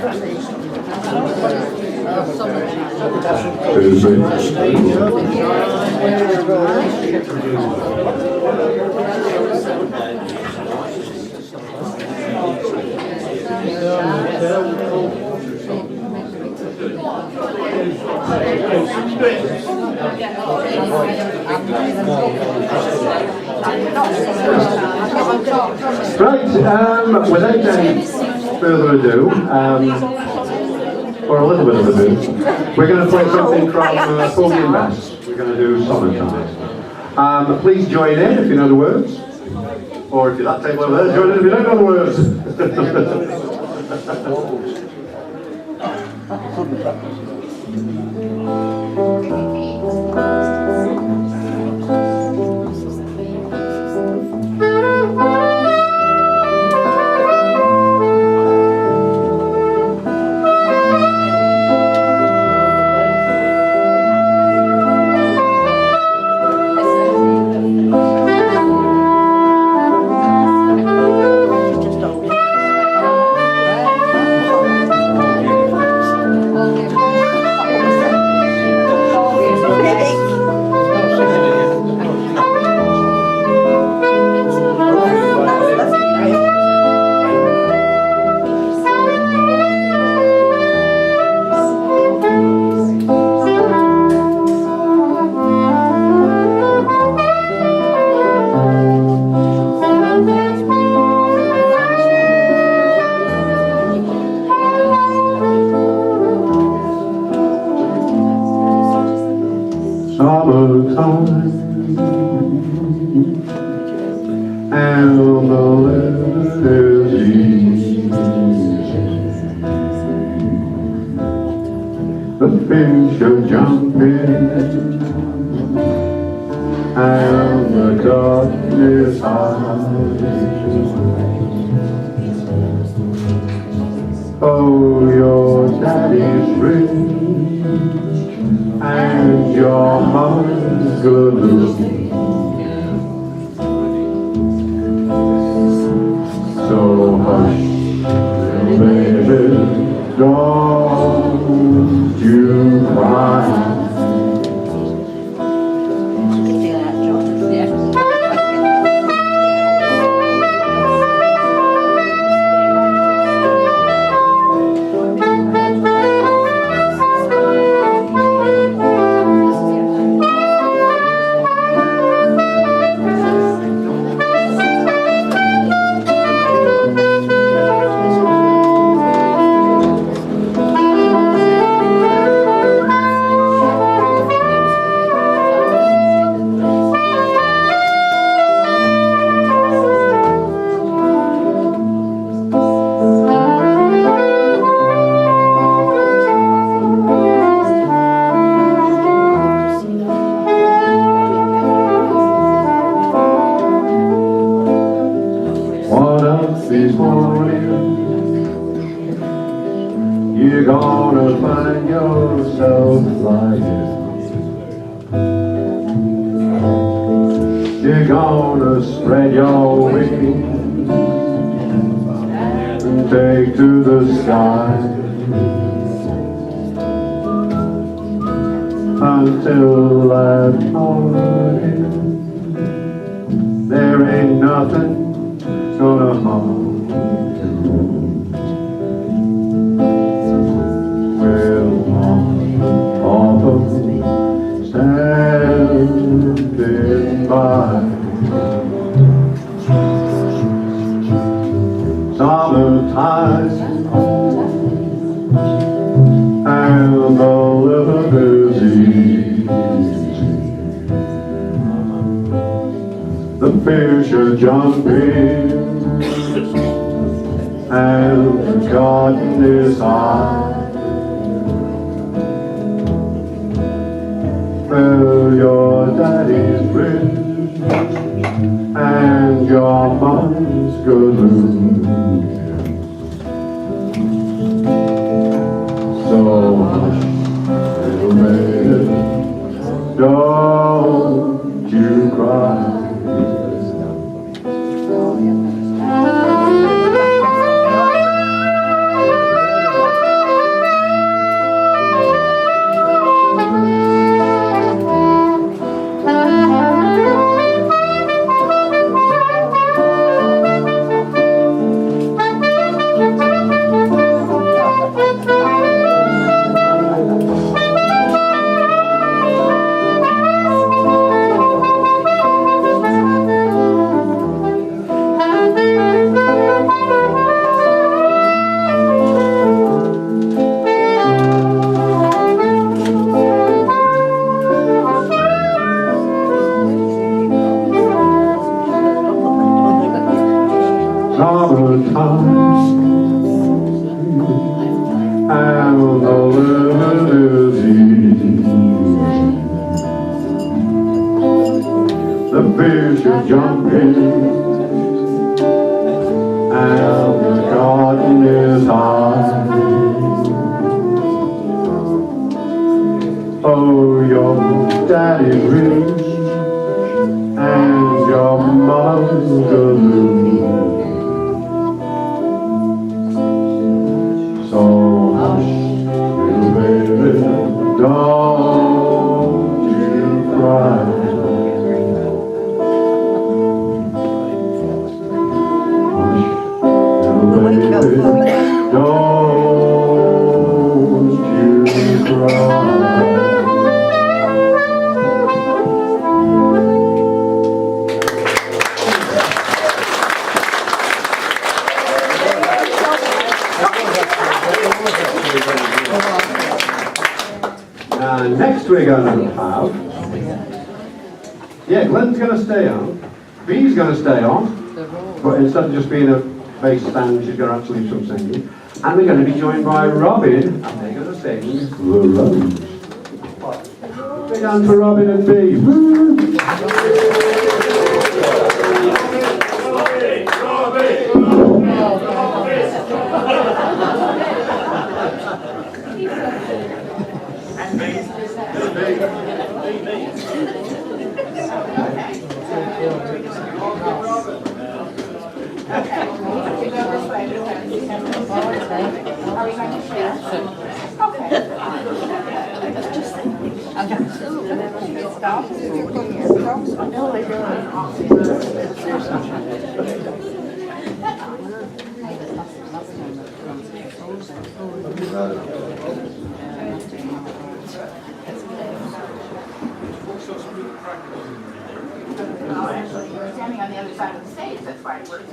Right, without any further ado, or a little bit of ado, we're going to play something from Porgy and Bess. We're going to do Summertime. Please join in if you know the words, or if you're that table over there, join in if you don't know the words. The fish are jumping and the garden is high. Oh, your daddy's rich and your mom's good looking. So hush, little baby, don't you cry. This morning, you're gonna find yourself lying. You're gonna spread your wings and take to the sky until that morning. There ain't nothing gonna harm you. Well, autumn standing by, summertime and the living is easy. The fish are jumping and the garden is high. Well, your daddy's rich and your mom's good looking. So hush, little baby, don't you cry. easy. The fish are jumping and the garden is high. Oh, your daddy's rich and your mama's blue. So hush, little baby, don't you cry. Hush, little baby, don't you cry. Next we're going to have, Glenn's going to stay on, Bee's going to stay on, but instead of just being a bass stand, she's going to actually do some singing. And we're going to be joined by Robin, and they're going to sing The Rose. Big hand for Robin and Bee. You're standing on the other side of the stage, that's why it works.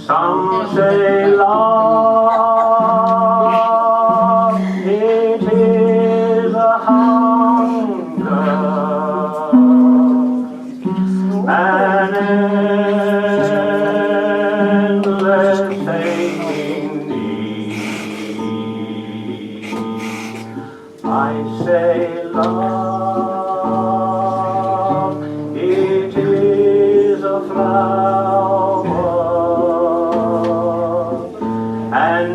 Some say love, it is a hunger, an endless aching need. I say love, it is a flower, and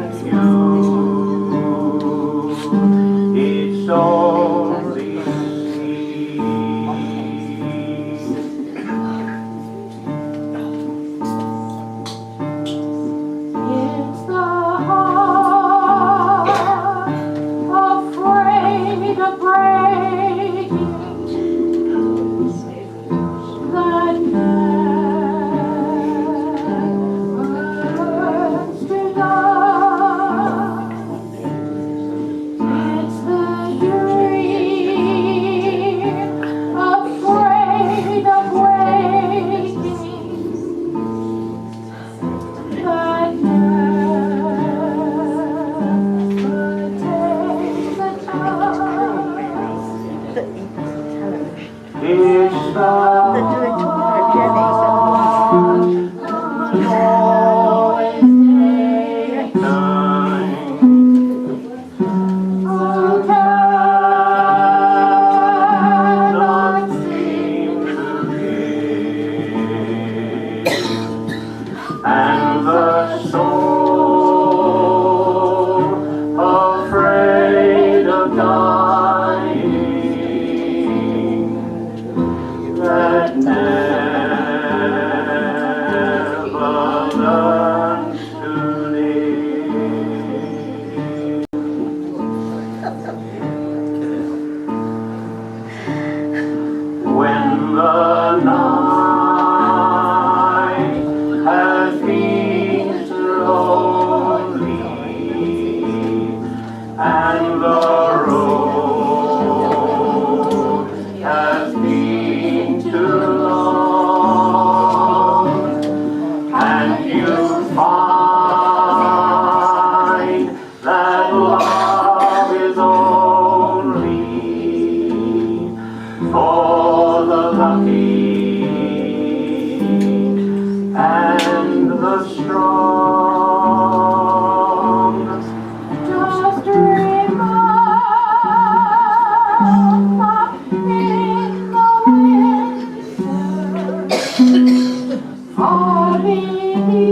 and the soul afraid of dying, that never learns to live. When the night has been lonely and the road has been too long, and you find that love is only for the lucky and the strong. Just remember in the winter, far beneath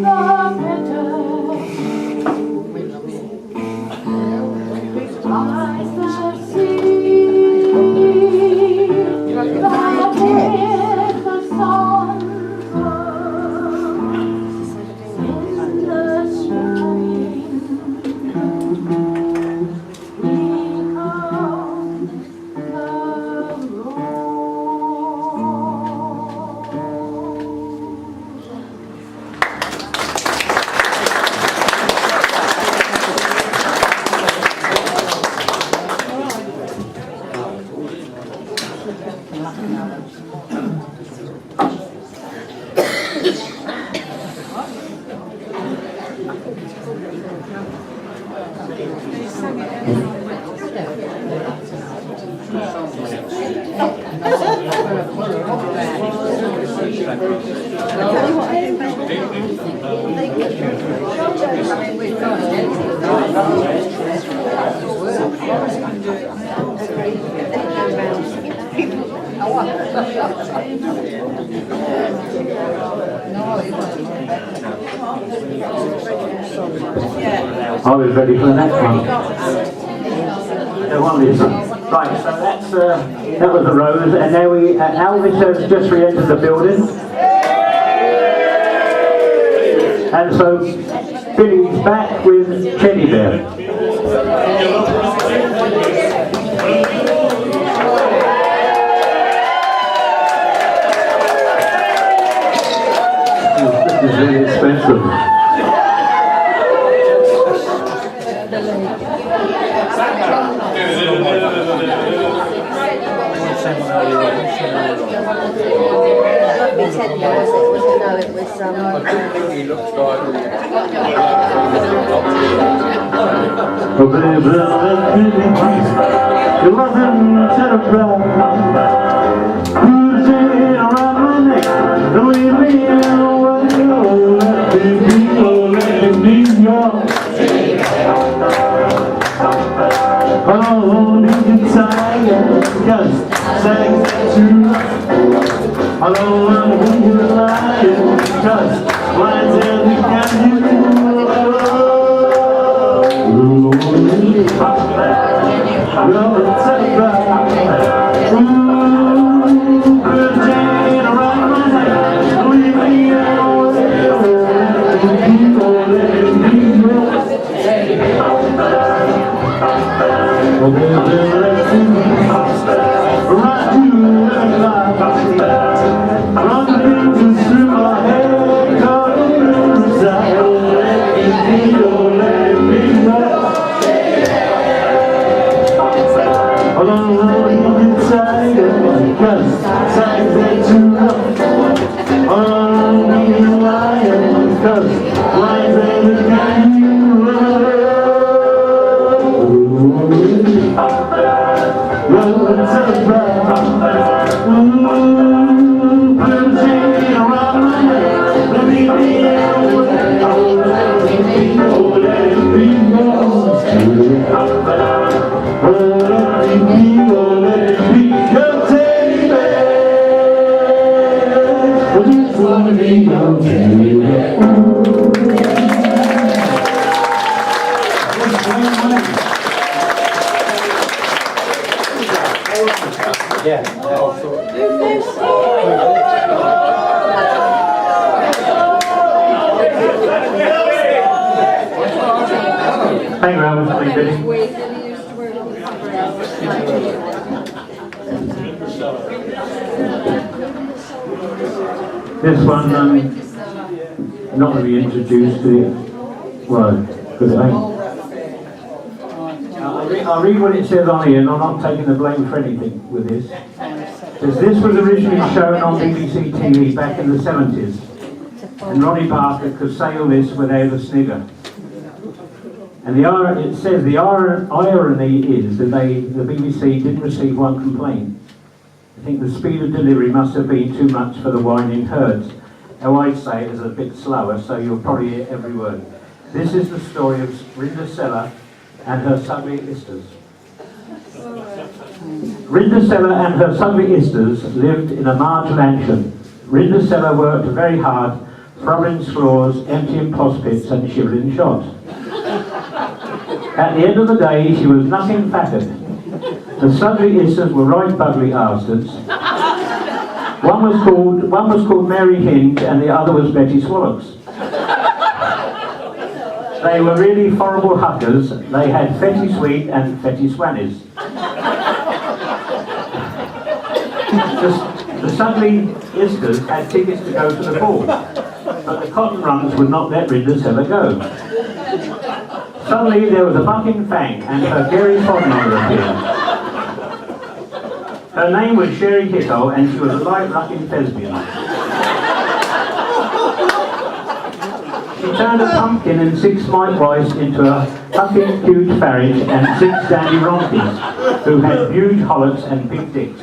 the bitter lies the sea, that with the sun in the spring becomes the I was ready for the next one. The one is right. So that was the Rose, and now Elvis has just re-entered the building, and so Billy's back with Teddy Bear. This is really expensive. Oh, baby, it wasn't terrible. Cruising around my neck, and leave me away. Oh, let me go. Oh, you tired, just say true. Hello, I'm lying, just why tell me can you? Thank you, Robert. Thank you. This one, not going to be introduced to you. Well, because it ain't. I'll read what it says on here, and I'm not taking the blame for anything with this. It says, this was originally shown on BBC TV back in the 70s, and Ronnie Barker could sail this without a snigger. And it says the irony is that the BBC didn't receive one complaint. I think the speed of delivery must have been too much for the whining herds. Now I'd say it is a bit slower, so you'll probably hear every word. This is the story of Rinda Seller and her Sugly Isters. Rinda Seller and her Sugly Isters lived in a large mansion. Rinda Seller worked very hard, thrubbing floors, emptying pots pits and shivering shots. At the end of the day, she was nothing fattered. The Sugly Isters were right bugly bastards. One was called Mary Hinge and the other was Betty Swallocks. They were really horrible huckers. They had Fetty Sweet and Fetty Swannies. The Sugly Isters had tickets to go to the ball, but the cotton runs would not let Rinda Seller go. Suddenly there was a bucking fang and her Gary Fodmother appeared. Her name was Sherry Hito and she was a light-rucking thespian. She turned a pumpkin and 6 Mike Rice into a fucking huge Farage and 6 Dandy Ronkies who had huge hollocks and big dicks.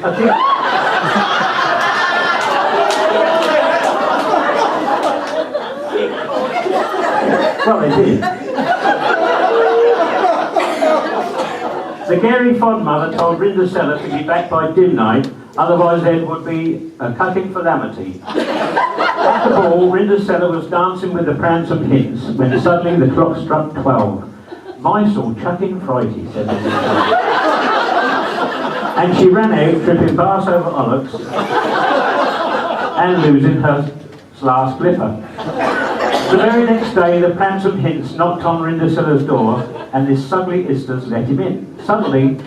Well, they did. The Gary Fodmother told Rinda Seller to be back by dim night, otherwise there would be a cutting calamity. At the ball, Rinda Seller was dancing with the Pransome Hints when suddenly the clock struck 12. Mysore chucking frighty, said Rinda Seller. And she ran out, tripping bars over ollocks and losing her last slipper. The very next day, the Pransome Hints knocked on Rinda Seller's door, and this Sugly Isters let him in. Suddenly,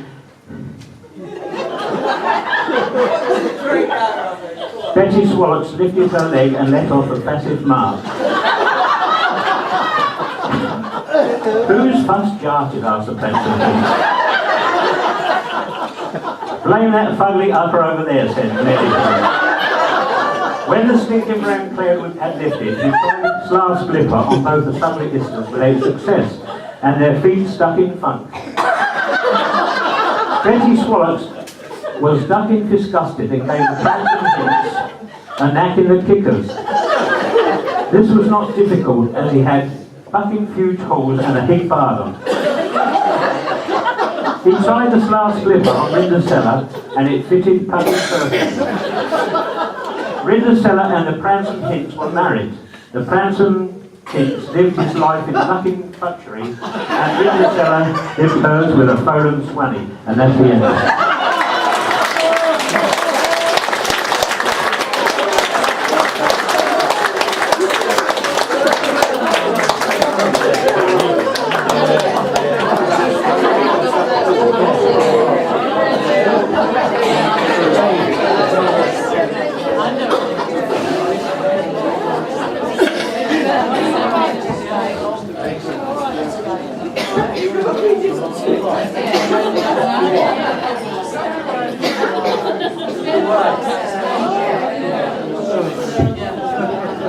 Betty Swallocks lifted her leg and let off a passive mark. Who's first jarted, asked the Pransome Hints. Blame that fugly upper over there, said Betty. When the stinking brown cloud had lifted, he tried his last slipper on both the Sugly Isters without success, and their feet stuck in funk. Betty Swallocks was ducking disgusted and gave the Pransome Hints a knack in the kickers. This was not difficult, as he had fucking huge holes and a hig bardom. He tried the last slipper on Rinda Seller, and it fitted fucking perfect. Rinda Seller and the Pransome Hints were married. The Pransome Hints lived his life in fucking butchery, and Rinda Seller lived hers with a Folan Swanny, and that's the end of it.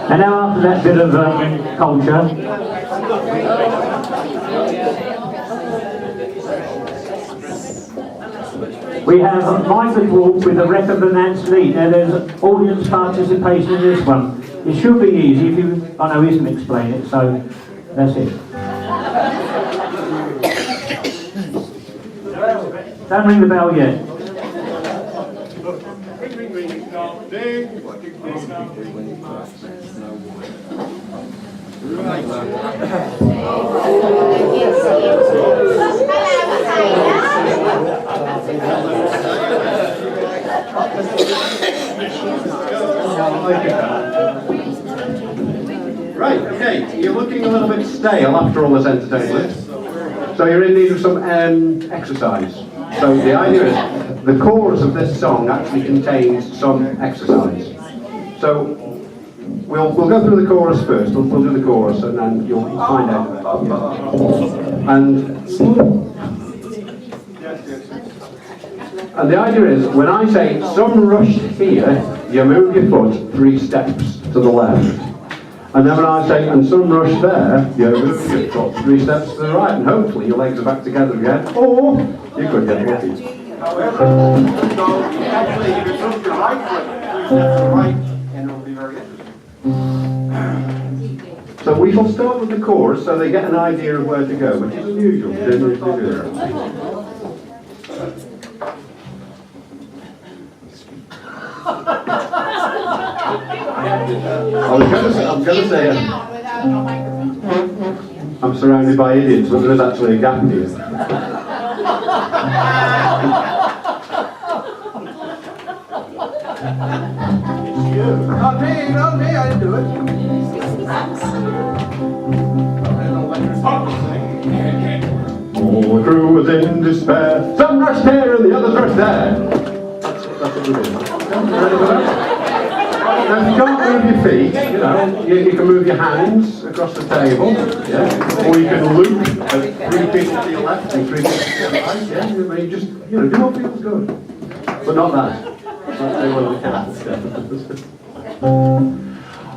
And now after that bit of culture, we have Michael Wolf with the Wreck of the Nance Lead. Now there's audience participation in this one. It should be easy if you... Oh no, he can explain it, so that's it. Don't ring the bell yet. Right, okay, you're looking a little bit stale after all this entertainment, so you're in need of some exercise. So the idea is, the chorus of this song actually contains some exercise. So we'll go through the chorus first, we'll do the chorus and then you'll find out about it. And the idea is, when I say some rushed here, you move your foot 3 steps to the left. And then when I say, and some rush there, you move your foot 3 steps to the right, and hopefully your legs are back together again, or you could get lucky. However, actually, you can move your right foot 3 steps to the right, and it'll be very interesting. So we shall start with the chorus, so they get an idea of where to go, which is unusual. They don't usually do that. I'm going to say I'm surrounded by idiots, but there is actually a gap here. Not me, I didn't do it. All the crew was in despair. Some rushed here and the others rushed there. That's what we're doing. Ready for that? Now, you can't move your feet, you know, you can move your hands across the table, yeah, or you can loop at 3 feet to your left and 3 feet to your right, yeah, you just, you know, do what feels good, but not that.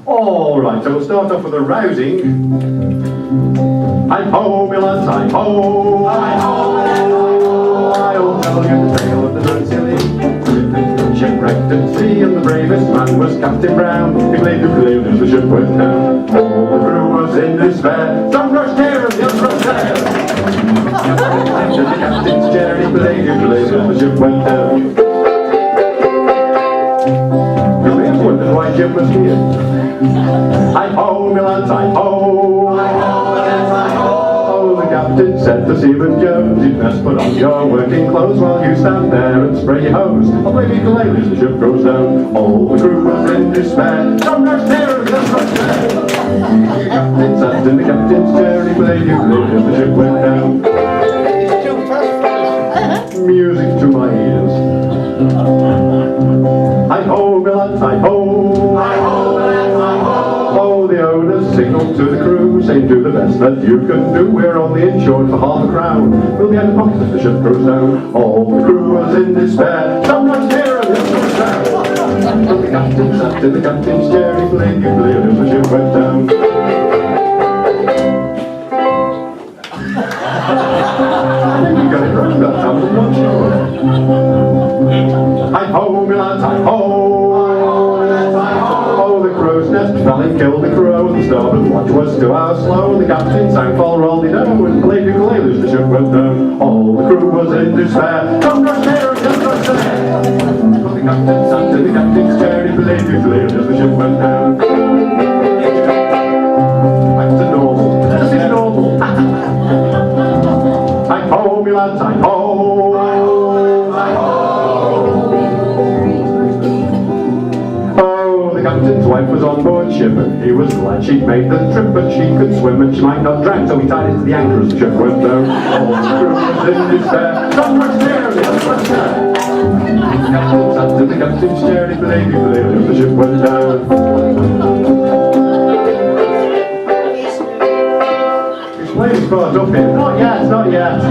All right, so we'll start off with a rousing. Hi-ho, me lads, hi-ho, hi-ho, I'll tell you the tale of the Nancy shipwrecked at sea, and the bravest man was Captain Brown. He played the flame as the ship went down. All the crew was in despair. Some rushed here and the others rushed there. To the captain's chair, he played the flame as the ship went down. You may have wondered why Jim was here. Hi-ho, me lads, hi-ho, hi-ho, lads, hi-ho. The captain said to Seaman Jones, you'd best put on your working clothes while you stand there and spray your hose. I'll play ukulele as the ship goes down. All the crew was in despair. Some rushed here and some rushed there. The captain sat in the captain's chair. He played ukulele as the ship went down. Music to my ears. Hi-ho, me lads, hi-ho, hi-ho, lads, hi-ho. Oh, the owners signalled to the crew, saying do the best that you can do. We're only insured for £5,000. We'll be out of pocket if the ship goes down. All the crew was in despair. Some rushed here and the others rushed there. But the captain sat in the captain's chair. He played ukulele as the ship went down. I think you got it wrong that time, I'm not sure. Hi-ho, me lads, hi-ho, oh, the crow's nest fell and killed the crow. The starboard watch was 2 hours slow, and the captain sang Fol-de-rol-de-do and played ukulele as the ship went down. All the crew was in despair. Some rushed here and some rushed there. But the captain sat in the captain's chair. He played ukulele as the ship went down. Back to normal. This is normal. Hi-ho, me lads, hi-ho, hi-ho. Oh, the captain's wife was on board ship, and he was glad she'd made the trip, but she could swim and she might not drown, so he tied it to the anchor as the ship went down. All the crew was in despair. Some rushed here and the others rushed there. The captain sat in the captain's chair. He played ukulele as the ship went down. Playing cards up here. Not yet, not yet.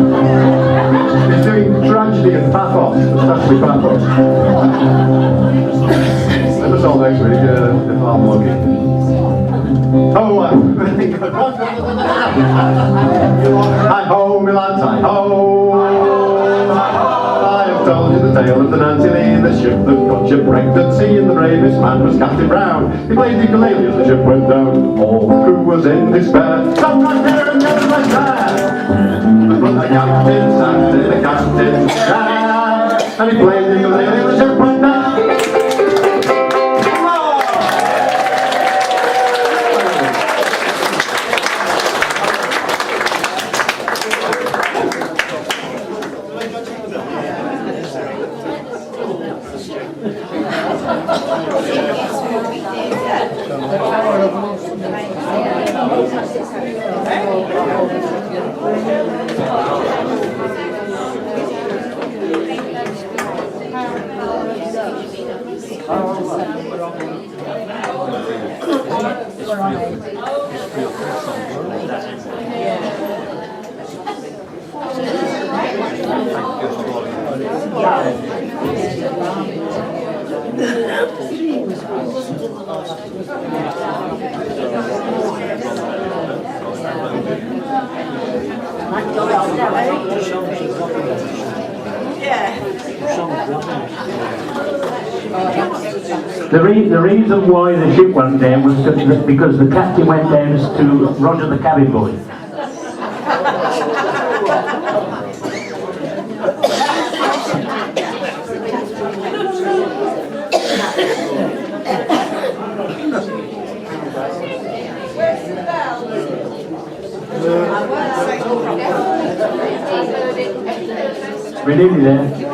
He's doing tragedy and pathos, especially pathos. Let us all next week if I'm lucky. Oh, hi-ho, me lads, hi-ho, I have told you the tale of the Nancy Lee, the ship that got shipwrecked at sea, and the bravest man was Captain Brown. He played the ukulele as the ship went down. All the crew was in despair. Some rushed here and the others rushed there. But the captain sat in the captain's chair, and he played the ukulele as the ship went down. The reason why the ship went down was because the captain went down to Roger the cabin boy. We're nearly there.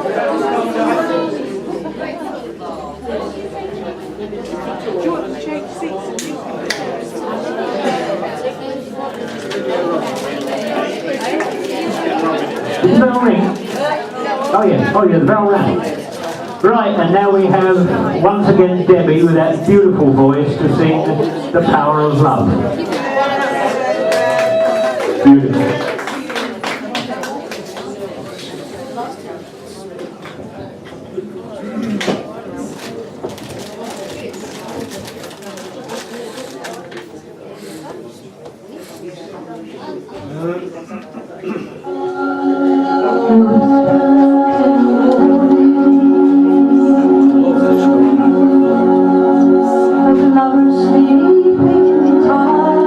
Did the bell ring? Oh yeah, the bell rang. Right, and now we have once again Debbie with that beautiful voice to sing The Power of Love. Beautiful. Lovers sleeping tight.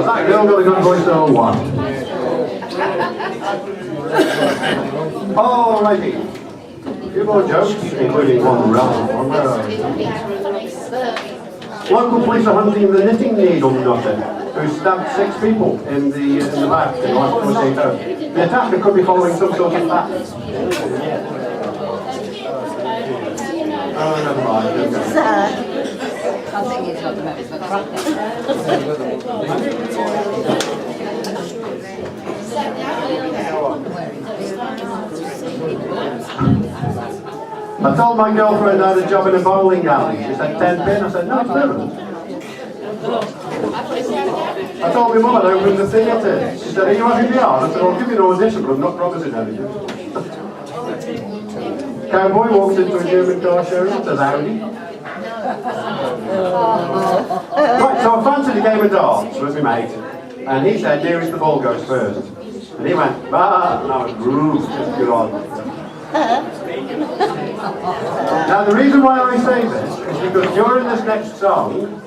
that girl got a good voice or what? All righty. A few more jokes, including one relevant one. Local police are hunting the knitting needle nutter who stabbed 6 people in the back in the last 48 hours. The attacker could be following some sort of pattern. Oh, never mind. Okay. I think he's got the most of I told my girlfriend I had a job in a bowling alley. She said 10 pin. I said, no, it's permanent. I told my mum I'd opened the theatre. She said, are you having me on? I said, I'll give you an audition, but I'm not promising anything. Cowboy walks into a German car showroom, says Audi. Right, so I fancied a game of darts with my mate, and he said, nearest the ball goes first. And he went, and I went, groove, just good on. Now the reason why I say this is because during this next song,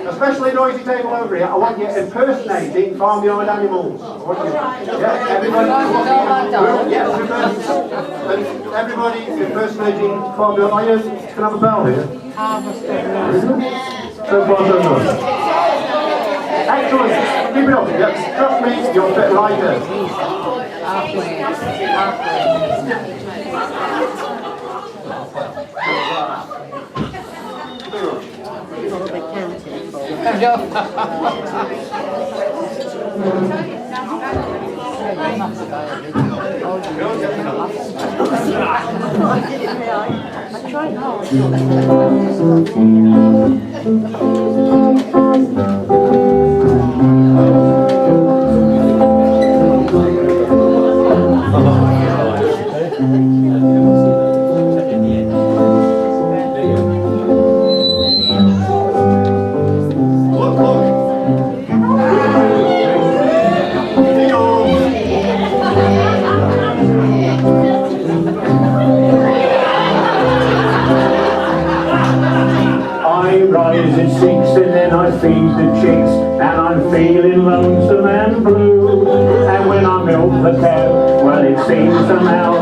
especially Noisy Table over here, I want you impersonating farmyard animals. I want you, yeah, everybody, everybody impersonating farmyard. Are you can have a bell here? So far so good. Excellent. Keep it up. Yeah. Trust me, you'll fit right in. I tried hard. Feeling lonesome and blue, and when I milk the cow, well it seems somehow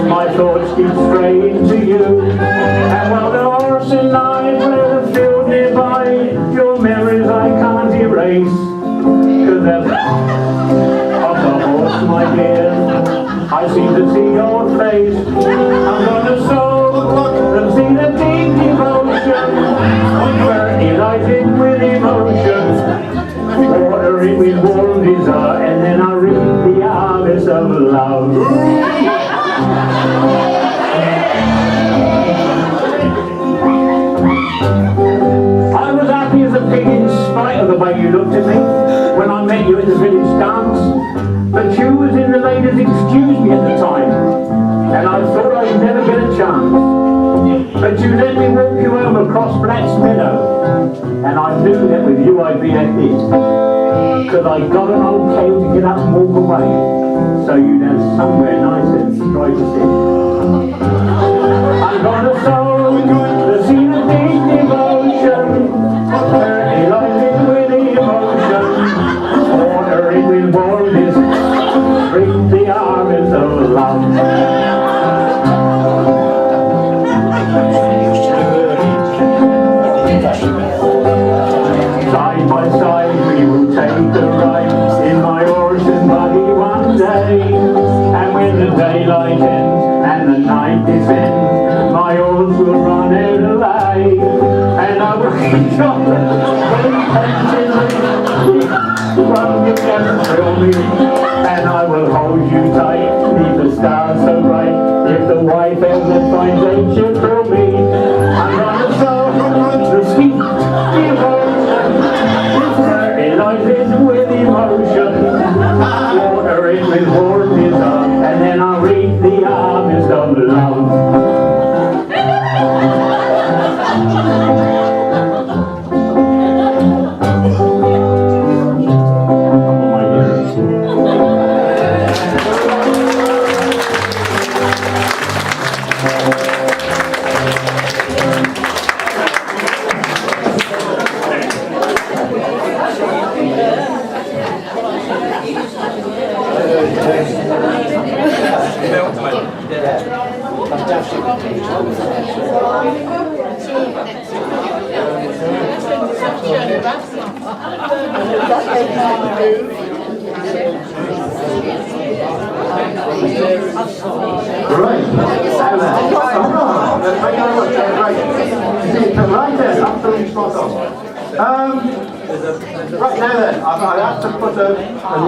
my thoughts keep straying to you. And while the horse and I play the field nearby, your memories I can't erase. Cause of the horse, my dear, I seem to see your face. I'm gonna soul and see the deep devotion, where delighted with emotion. Water it with warm desire, and then I reap the harvest of love. I was happy as a pig in spite of the way you looked at me when I met you at the village dance. But you was in the ladies' excuse me at the time, and I thought I'd never get a chance. But you let me walk you home across Black's Meadow, and I knew that with you I'd be a hit. Cause I got an old cow to get up and walk away, so you'd have somewhere nice and dry to sit. I'm gonna sow the seed of deep devotion, delighted with emotion, water it with warmness, reap the harvest of love. Side by side we will take a ride in my horse and buggy one day. And when the daylight ends and the night descends, my horse will run out of lay. And I will hitch on very patiently, run you can thrill me. And I will hold you tight, leave the stars so bright. If the wife ever finds out she'll thrill me, I'm gonna sow the sweet devotion, delighted with emotion, water it with warm desire, and then I'll reap the harvest of love. Right, now then, I have to put a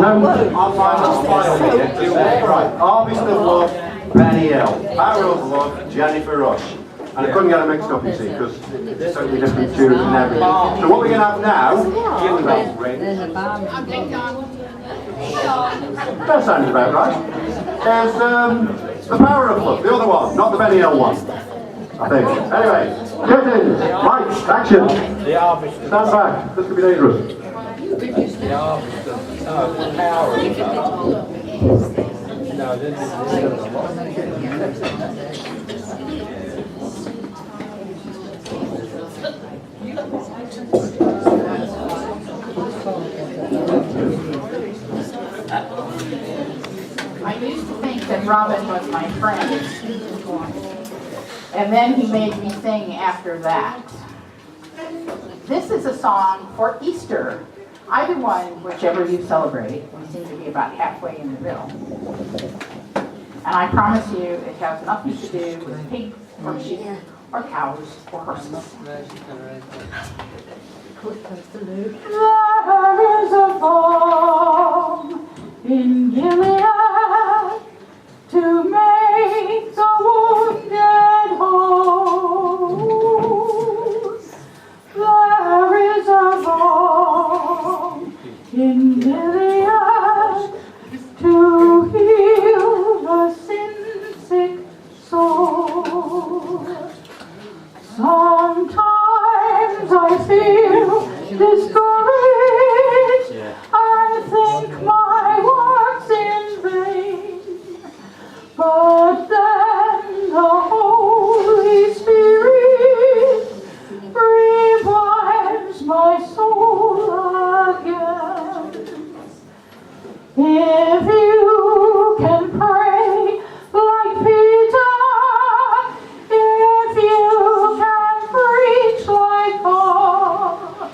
note on my little file here to say, right, Harvest of Love, Benny Hill, Power of Love, Jennifer Rush. And I couldn't get them mixed up, you see, because it's totally different tunes and everything. So what we're going to have now, Jingle Bells Ring. That sounds about right. Is The Power of Love, the other one, not the Benny Hill one, I think. Anyway, curtain, lights, action. Stand back, this could be dangerous. I used to think that Robin was my friend. And then he made me sing after that. This is a song for Easter. Either one, whichever you celebrate. We seem to be about halfway in the middle. And I promise you, it has nothing to do with pigs or sheep or cows or horses. There is a balm in Gilead to make the wounded whole. There is a balm in Gilead to heal the sin-sick soul. Sometimes I feel discouraged and think my work's in vain. But then the Holy Spirit revives my soul again. If you can pray like Peter, if you can preach like Paul,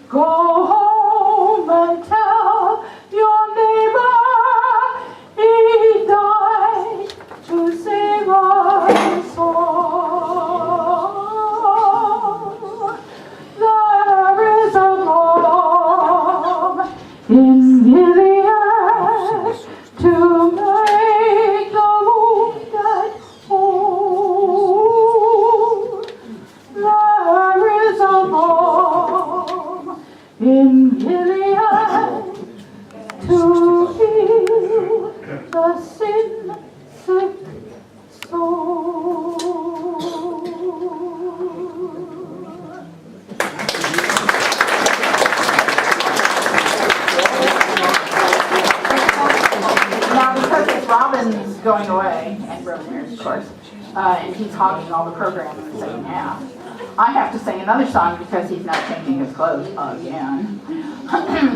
go home and tell your neighbor he died to save us all. There is a balm in Gilead to make the wounded whole. There is a balm in Gilead to heal the sin-sick soul. Now, because Robin's going away, and Rosemary, of course, and he's hogging all the program in the second half, I have to sing another song because he's not changing his clothes again.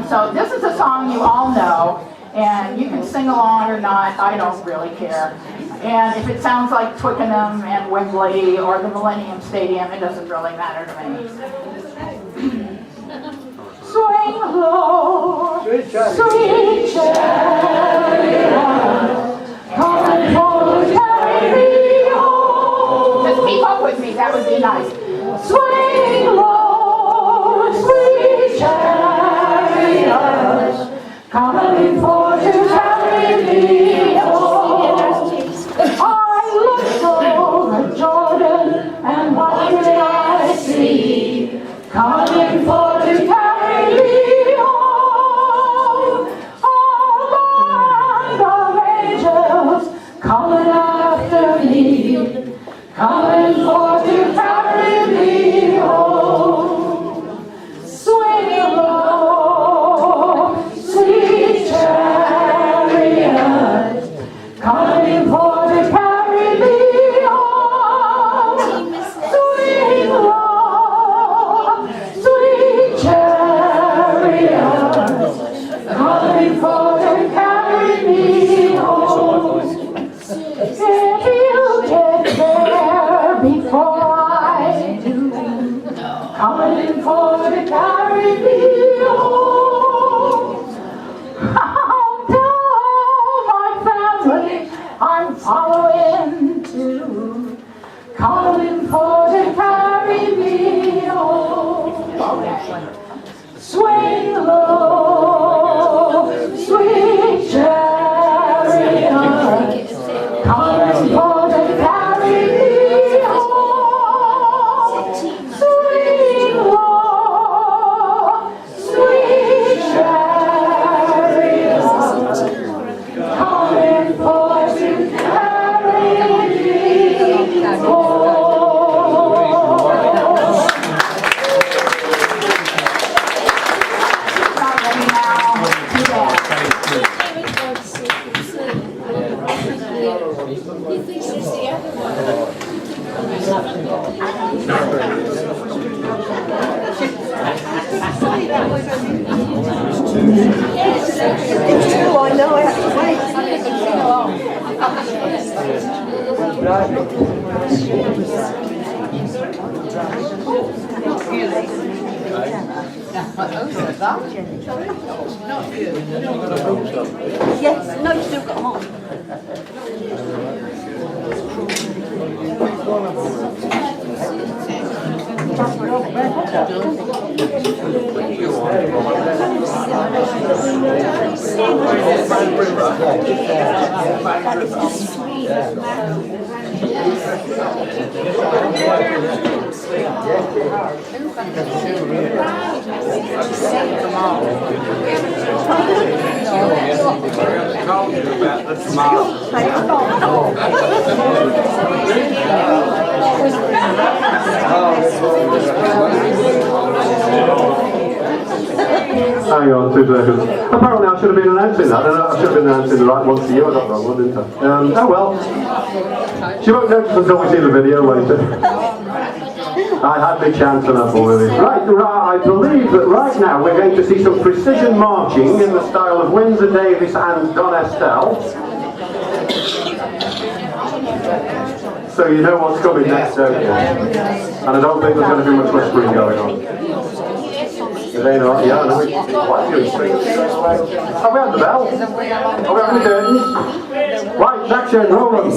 So this is a song you all know, and you can sing along or not, I don't really care. And if it sounds like Twickenham and Wembley or the Millennium Stadium, it doesn't really matter to me. Swing low, sweet chariot, come and carry me home. Just keep up with me, that would be nice. Swing low, sweet chariot, coming for to carry me home. I looked over Jordan, and what did I see? Coming for to carry me home. All Yes, no, you still got them on. Hang on, 2 seconds. Apparently I should have been announcing that, and I should have been announcing the right one for you. I got the wrong one, didn't I? Oh well. She won't notice until we see the video later. I had the chance and I've already. Right, I believe that right now we're going to see some precision marching in the style of Windsor Davis and Don Estelle. So you know what's coming next, don't you? And I don't think there's going to be much whispering going on. They not, yeah, no, what are you doing? Have we had the bell? Are we having the curtains? Right, section, roll them.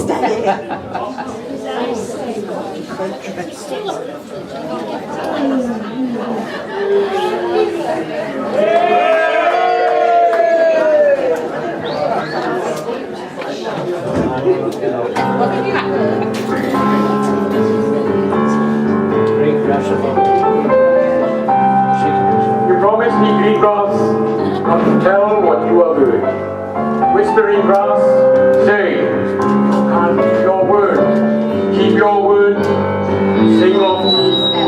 You promised me green grass, not to tell what you are doing. Whispering grass, say, and keep your word. Keep your word, sing of me.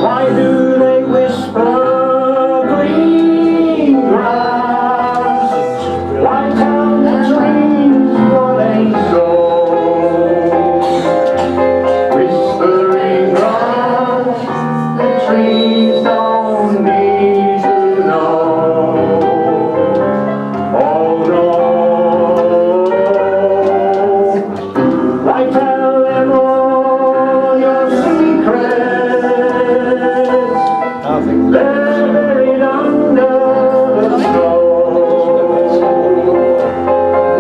Why do they whisper green grass? Why tell the trees what ain't so? Whispering grass, the trees don't need to know. Oh no. Why tell them all your secrets? They're buried under the snow.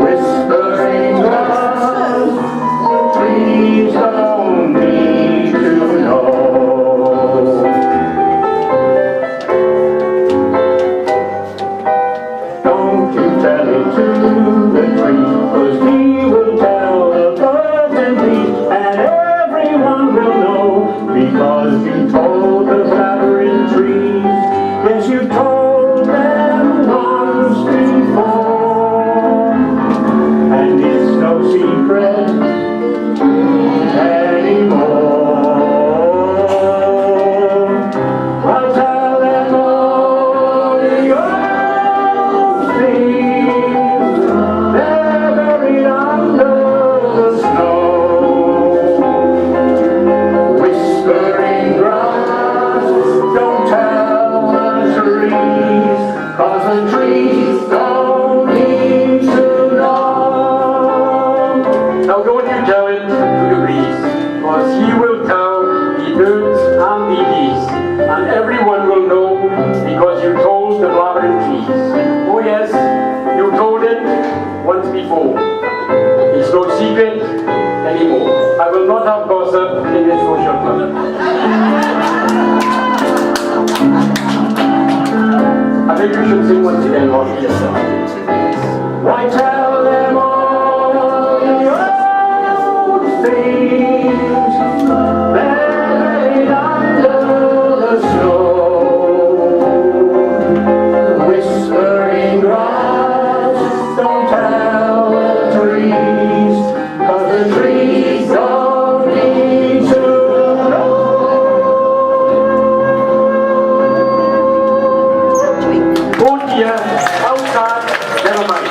Whispering grass, the trees don't need to know. Don't you tell it to the tree, 'cause he will tell the birds and bees, and everyone will know, because you told the flowering trees. Yes, you told them once before, and it's no secret anymore. I'll tell them all the old things. They're buried under the snow. Whispering grass, don't tell the trees, 'cause the trees don't need to know. Now don't you tell it to the breeze, because he will tell the birds and the bees, and everyone will know, because you told the flowering trees. Oh yes, you told it once before. It's no secret anymore. I will not have gossip in this social club. I think you should sing once again, Lord. Why tell them all the old things, buried under the snow? Whispering grass, don't tell the trees, 'cause the trees don't need to know. Oh dear, outside, never mind.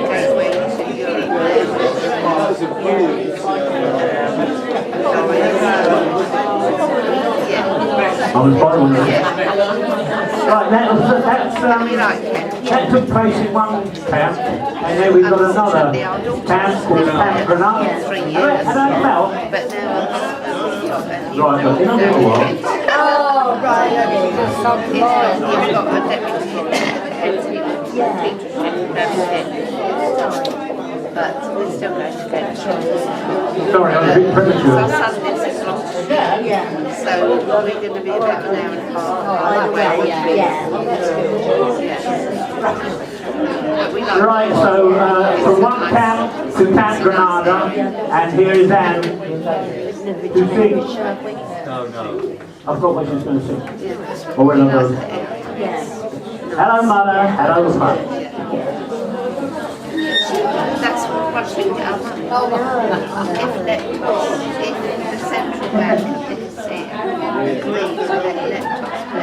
Gateway to Europe. was borrowing that. Right, that took place in one camp, and then we've got another camp called Camp Granada. And I felt, right, but in a little while, Oh, right, But we're still going to go to sorry, I was a bit premature. Our son lives in Gloucestershire, so we're going to be about an hour and a half. Right, so from one camp to Camp Granada, and here is Anne, who sings. I forgot what she was going to sing. Or when I go. Hello, Mother. Hello, Father. That's one thing that I want. If the central bank agrees that let's pay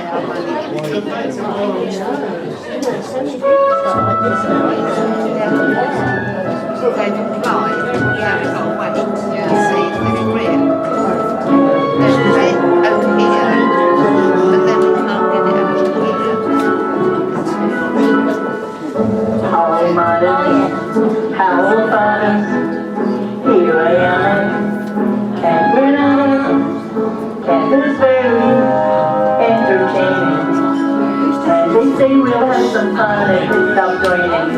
our money they've applied, yeah, we've got to wait to see if they agree it. They'll pay it over here, but then we can't get it over here. Hello, Mother. Hello, Father. Here I am. Camp Granada. Camp is very entertaining. And they say we'll have some fun if it stops raining.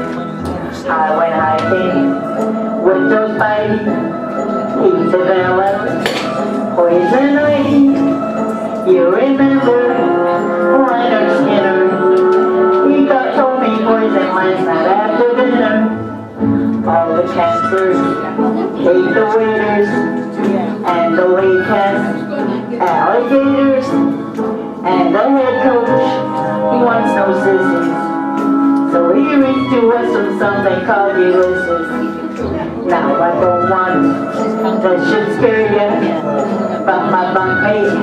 I went hiking with Joe Spidey. He developed poison ivy. You remember Leonard Skinner? He got told me poison last night after dinner. All the campers hate the waiters and the wait cast alligators. And the head coach, he wants no sissies. So he reads to us from something called Ulysses. Now I don't want that should scare ya, but my bunkmate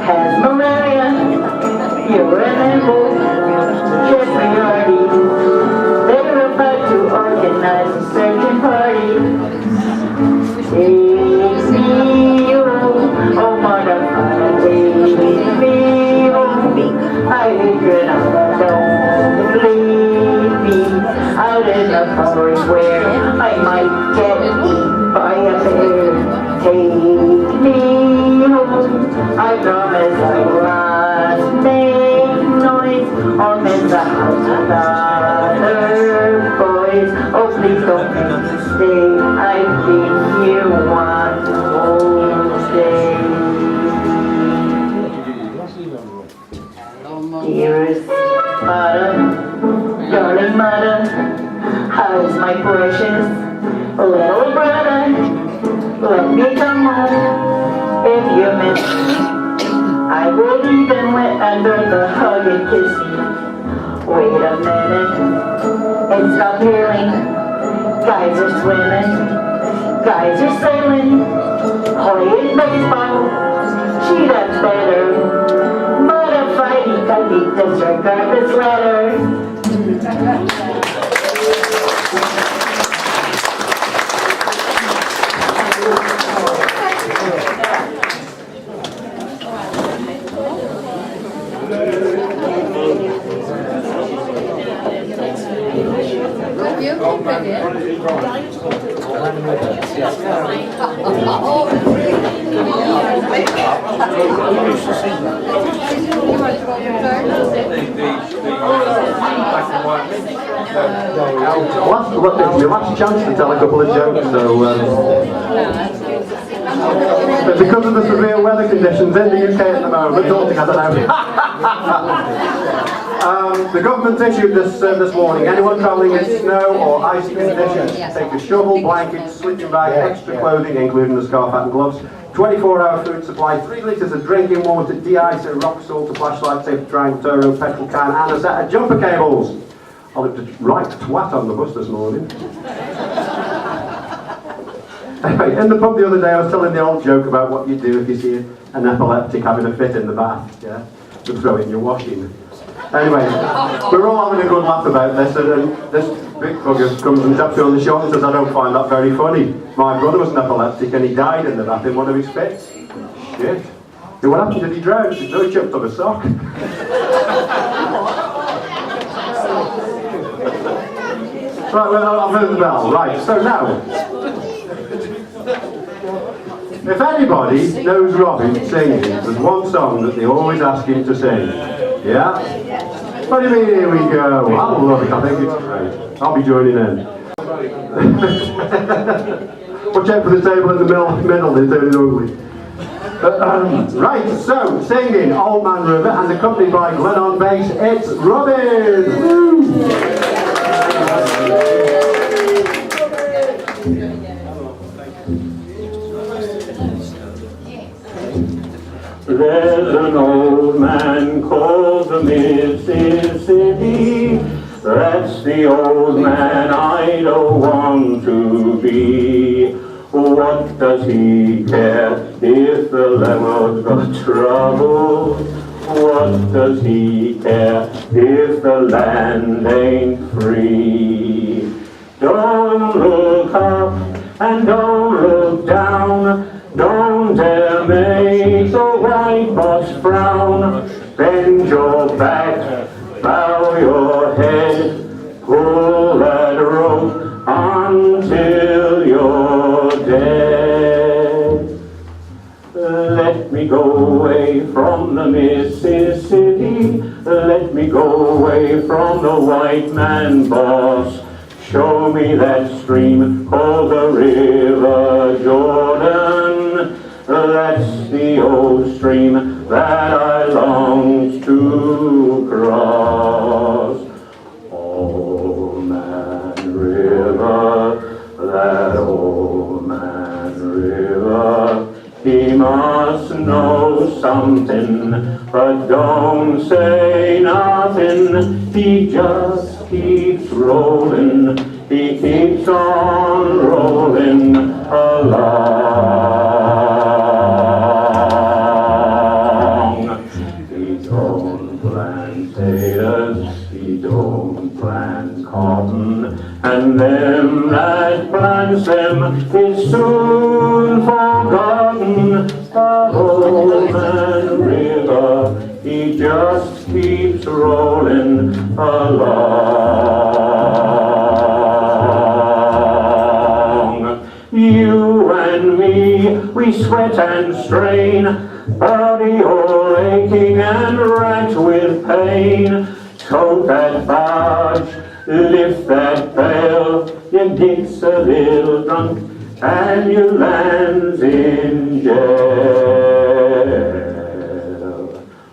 has malaria. You remember Jeffrey Hardy? They were about to organize a searching party. Take me home, oh motherfucker, take me home. I hate Granada, don't leave me out in the forest where I might get eaten by a bear. Take me home, I promise I will not make noise or miss the house with other boys. Oh, please don't make me stay. I've been here one whole day. Dearest mother, darling mother, how's my precious little brother? Let me come home if you miss me. I will even went under the hug and kiss you. Wait a minute, it's not healing. Guys are swimming, guys are sailing, playing baseball. She does better, but if I disregard this letter. Your last chance to tell a couple of jokes, so but because of the severe weather conditions in the UK at the moment, I don't know. The government issued this warning. Anyone travelling in snow or icy conditions, take a shovel, blanket, sleeping bag, extra clothing, including a scarf, hat and gloves, 24-hour food supply, 3 litres of drinking water, de-icer, rock salt, a flashlight, tape, triangle, tow, petrol can, and a set of jumper cables. I looked right twat on the bus this morning. Anyway, in the pub the other day I was telling the old joke about what you do if you see an epileptic having a fit in the bath, yeah? You throw it in your washing. Anyway, we're all having a good laugh about this, and this big bugger comes and taps me on the shoulder and says, I don't find that very funny. My brother was an epileptic and he died in the bath in one of his fits. Shit. What happened? Did he drown? No, he jumped on a sock. Right, well, I've heard the bell. Right, so now, if anybody knows Robin singing, there's one song that they always ask him to sing. Yeah? What do you mean, here we go? I love it, I think it's great. I'll be joining in. Watch out for the table in the middle, they're turning ugly. Right, so, singing Old Man River and accompanied by Glenn on bass, it's Robin! Woo! There's an old man called the Mississippi. That's the old man I don't want to be. What does he care if the landlord's got trouble? What does he care if the land ain't free? Don't look up and don't look down. Don't dare make the white boss frown. Bend your back, bow your head, pull that rope until you're dead. Let me go away from the Mississippi. Let me go away from the white man boss. Show me that stream called the River Jordan. That's the old stream that I long to cross. Old Man River, that old man River, he must know something, but don't say nothing. He just keeps rolling, he keeps on rolling along. He don't plant potatoes, he don't plant cotton, and them that plants them is soon forgotten. The old man River, he just keeps rolling along. You and me, we sweat and strain, body all aching and racked with pain. Tote that barge, lift that pail, you gets a little drunk and you lands in jail.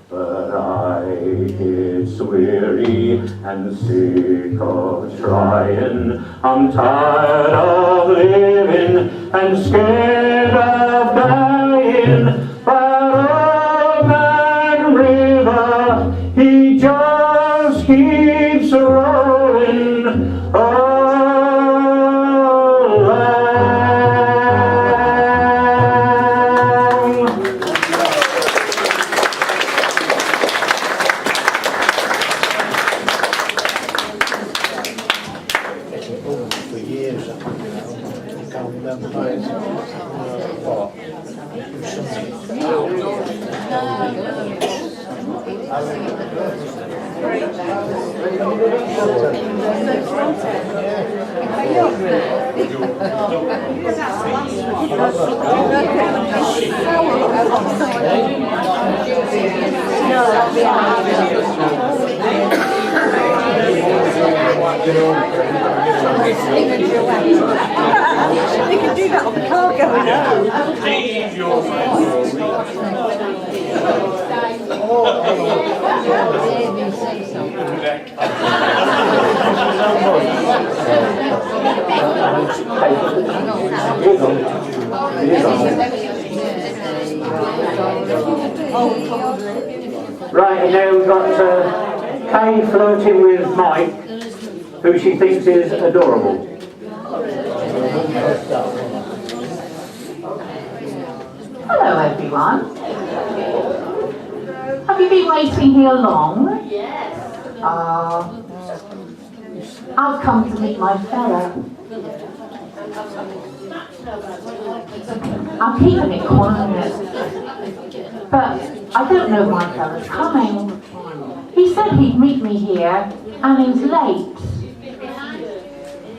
But I gets weary and sick of trying. I'm tired of living and scared of dying. But old man River, he just keeps rolling along. For years, I can't remember what. You can do that on the car going home. Right, and now we've got Kay flirting with Mike, who she thinks is adorable. Hello everyone. Have you been waiting here long? Yes. I've come to meet my fellow. I'm keeping it quiet. but I don't know my fella's coming. He said he'd meet me here, and he's late.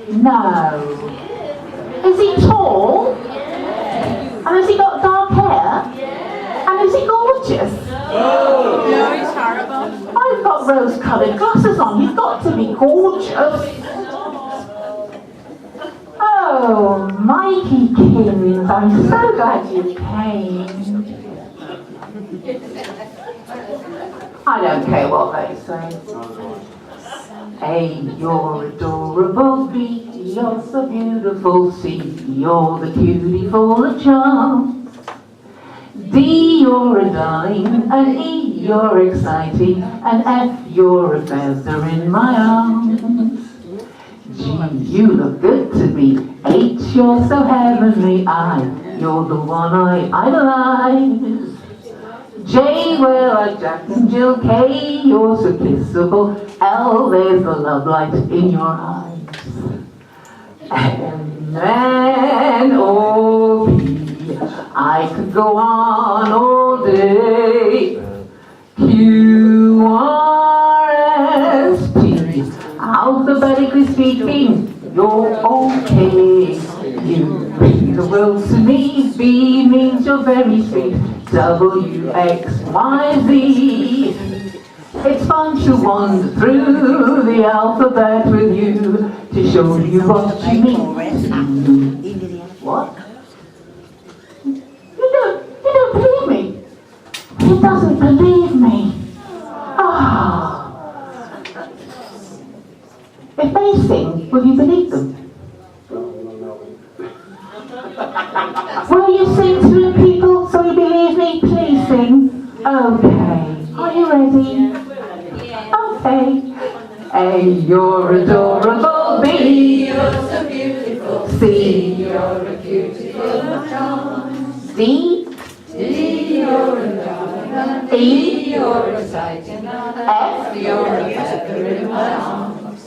No. Is he tall? And has he got dark hair? And is he gorgeous? No, he's horrible. I've got rose-coloured glasses on. You've got to be gorgeous. Oh, Mikey Kins, I'm so glad you came. I don't care what they say. A, you're adorable. B, you're so beautiful. C, you're the cutie full of charm. D, you're a darling. And E, you're exciting. And F, you're a feather in my arms. G, you look good to me. H, you're so heavenly. I, you're the one I idolize. J, well, like Jack and Jill. K, you're so kissable. L, there's the love light in your eyes. And then, O, P, I could go on all day. Q, R, S, T, alphabetically speaking, you're okay. You mean the world to me. B means you're very sweet. W, X, Y, Z. It's fun to wander through the alphabet with you to show you what you mean. What? You don't believe me? He doesn't believe me. Ah. If they sing, will you believe them? Will you sing to the people so you believe me? Please sing. Okay. Are you ready? Okay. A, you're adorable. B, you're so beautiful. C, you're a cutie full of charm. D, you're a darling. E, you're exciting. F, you're a feather in my arms.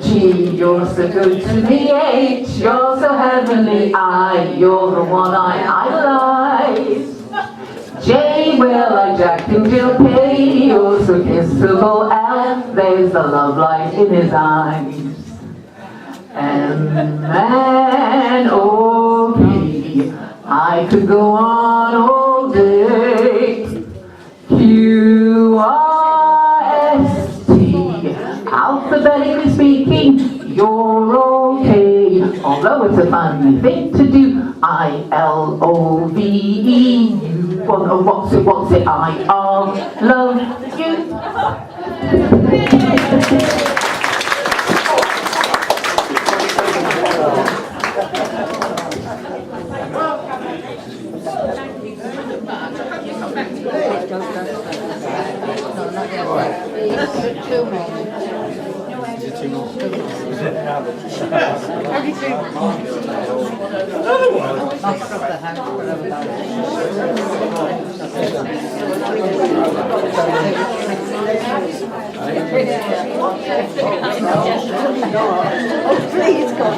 G, you're so good to me. H, you're so heavenly. I, you're the one I idolize. J, well, like Jack and Jill. K, you're so kissable. L, there's the love light in his eyes. M, N, O, P, I could go on all day. Q, R, S, T, alphabetically speaking, you're okay. Although it's a funny thing to do. I, L, O, V, E, U, what's it, I, R, love you. Please, God,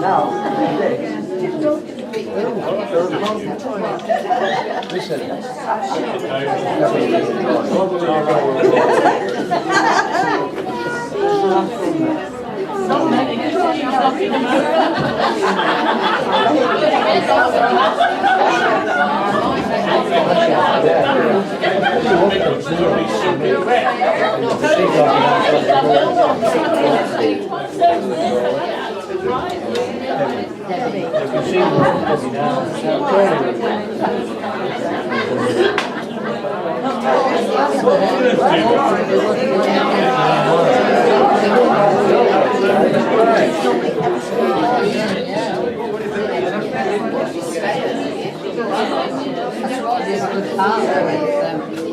no.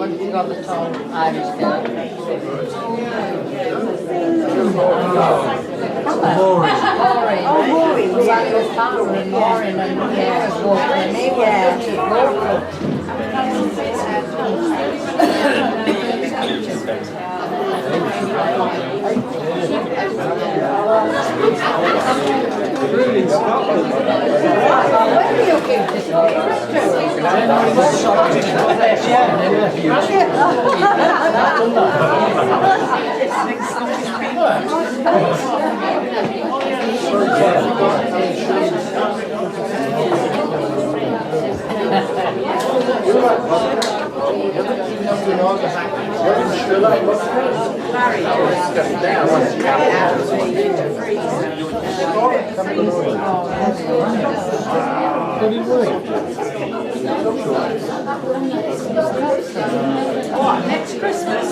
Once you got the tall Irish girl. Maureen. Maureen. Was that your father and Maureen and Claire's daughter and me? Yeah. Really, Scotland. When do you give this? Next Christmas.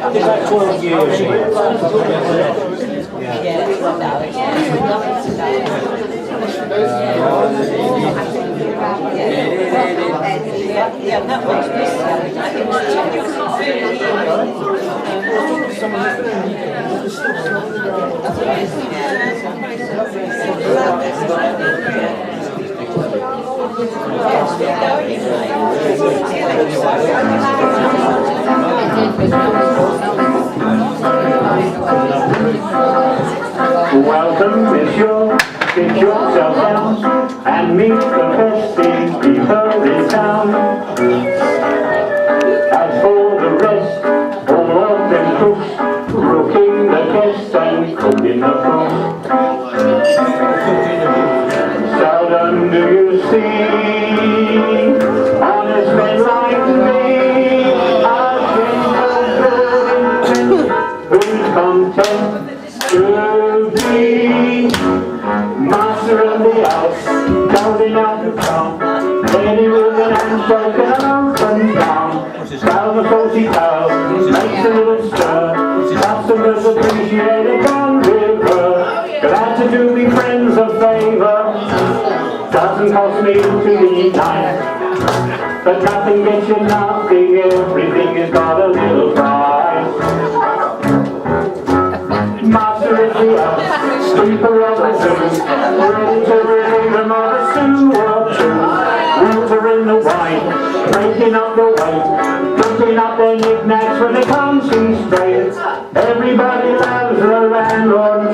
About 12 years here. Welcome, monsieur, sit yourself down and meet the festive people in town. As for the rest, all of them cooks, rooking the guests and cooking the food. Seldom do you see honest men like me, who's content to be master of the house, counting out the crown, lady with an handshake and an open palm, crowd of 40 pounds, makes a little stir, customers appreciate it and with her, glad to do me friends a favour, doesn't cost me to be nice, but nothing gets you nothing, everything has got a little price. Master of the house, sweeper of the zoo, ready to relieve them of a sou or two. Water in the wine, breaking up the weight, looking up their knickknacks when they can't see straight. Everybody loves the landlord,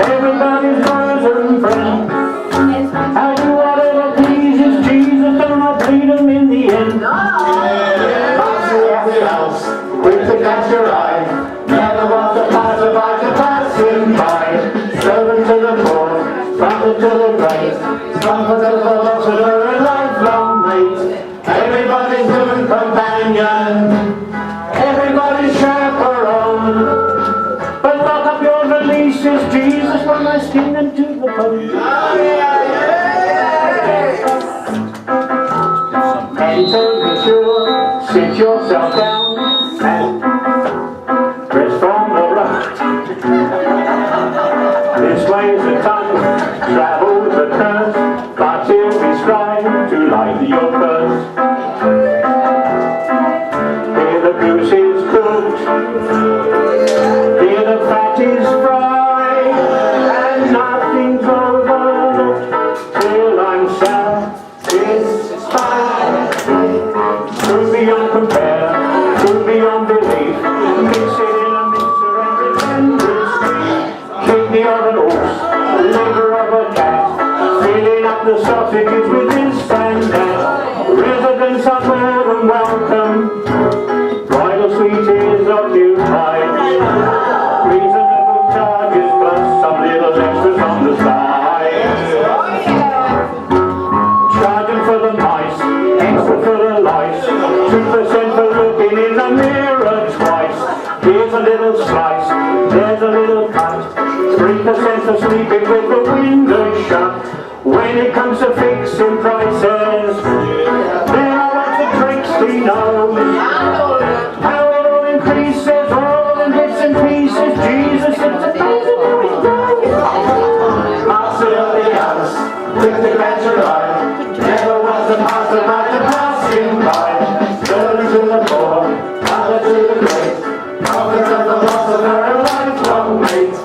everybody's bosom friend. I do whatever pleases Jesus, and I bleed them in the end. Master of the house, quick to catch your eye. Never was a passerby to pass him by. Servant to the poor, father to the great, comfort of the philosopher and lifelong mate. Everybody's human companion, everybody's chaperone. But lock up your releases, Jesus, when I skin them to the bone. Enter the sure, sit yourself down and rest from the road. This way's the tongue, travels the curse, but till we strive to light your purse. Here the goose is cooked, here the fat is fried, and nothing's overlooked till I'm satisfied. True beyond compare, true beyond belief, mix it in a mixer and pretend it's sweet. Kidney of an horse, liver of a cat, filling up the sausages with this and that. Residents are more than welcome, bridal suite is occupied. Reasonable charges plus some little extras on the side. Charging for the mice, extra for the lice, 2% for looking in the mirror twice. Here's a little slice, there's a little cut, 3% for sleeping with the window shut. When it comes to fixing prices, there are lots of tricks he knows. How it all increases, all in bits and pieces, Jesus, it's amazing how it goes. Master of the house, with the catcher eye, never was a master but to pass him by. Servant to the poor, father to the great, comfort of the philosopher and lifelong mate.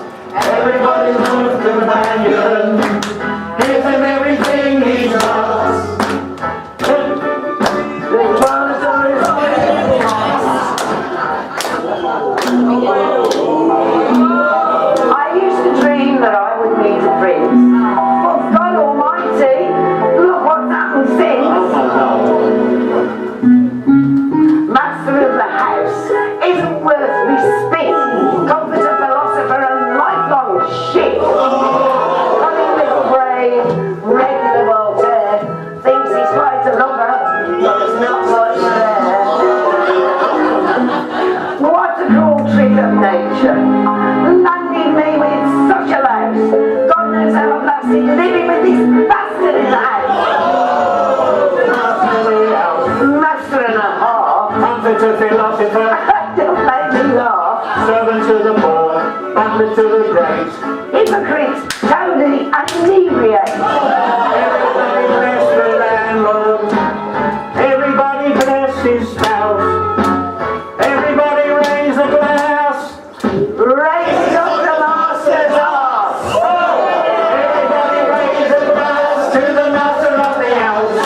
cheers to the great. Hypocrites, totally inebriated. Everybody bless the landlord. Everybody bless his house. Everybody raise a glass. Raise up the master's arse. Everybody raise a glass to the master of the house.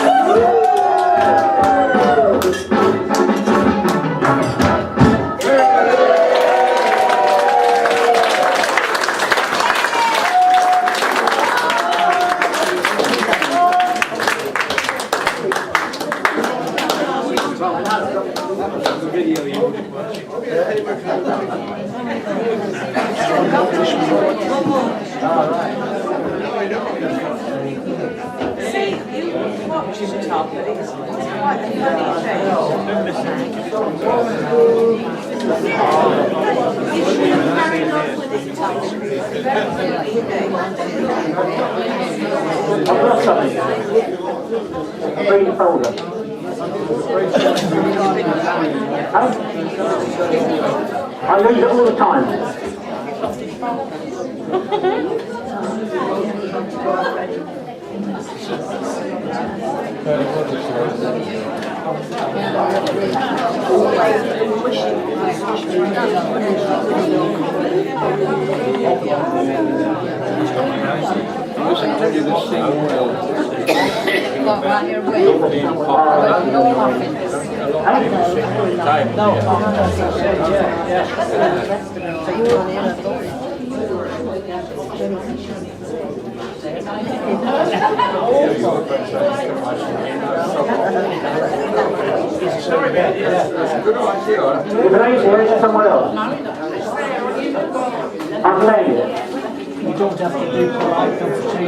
I've got something. A green folder. I lose it all the time. If it ain't here, it's somewhere else. I'm saying it. You don't have to do polite conversation.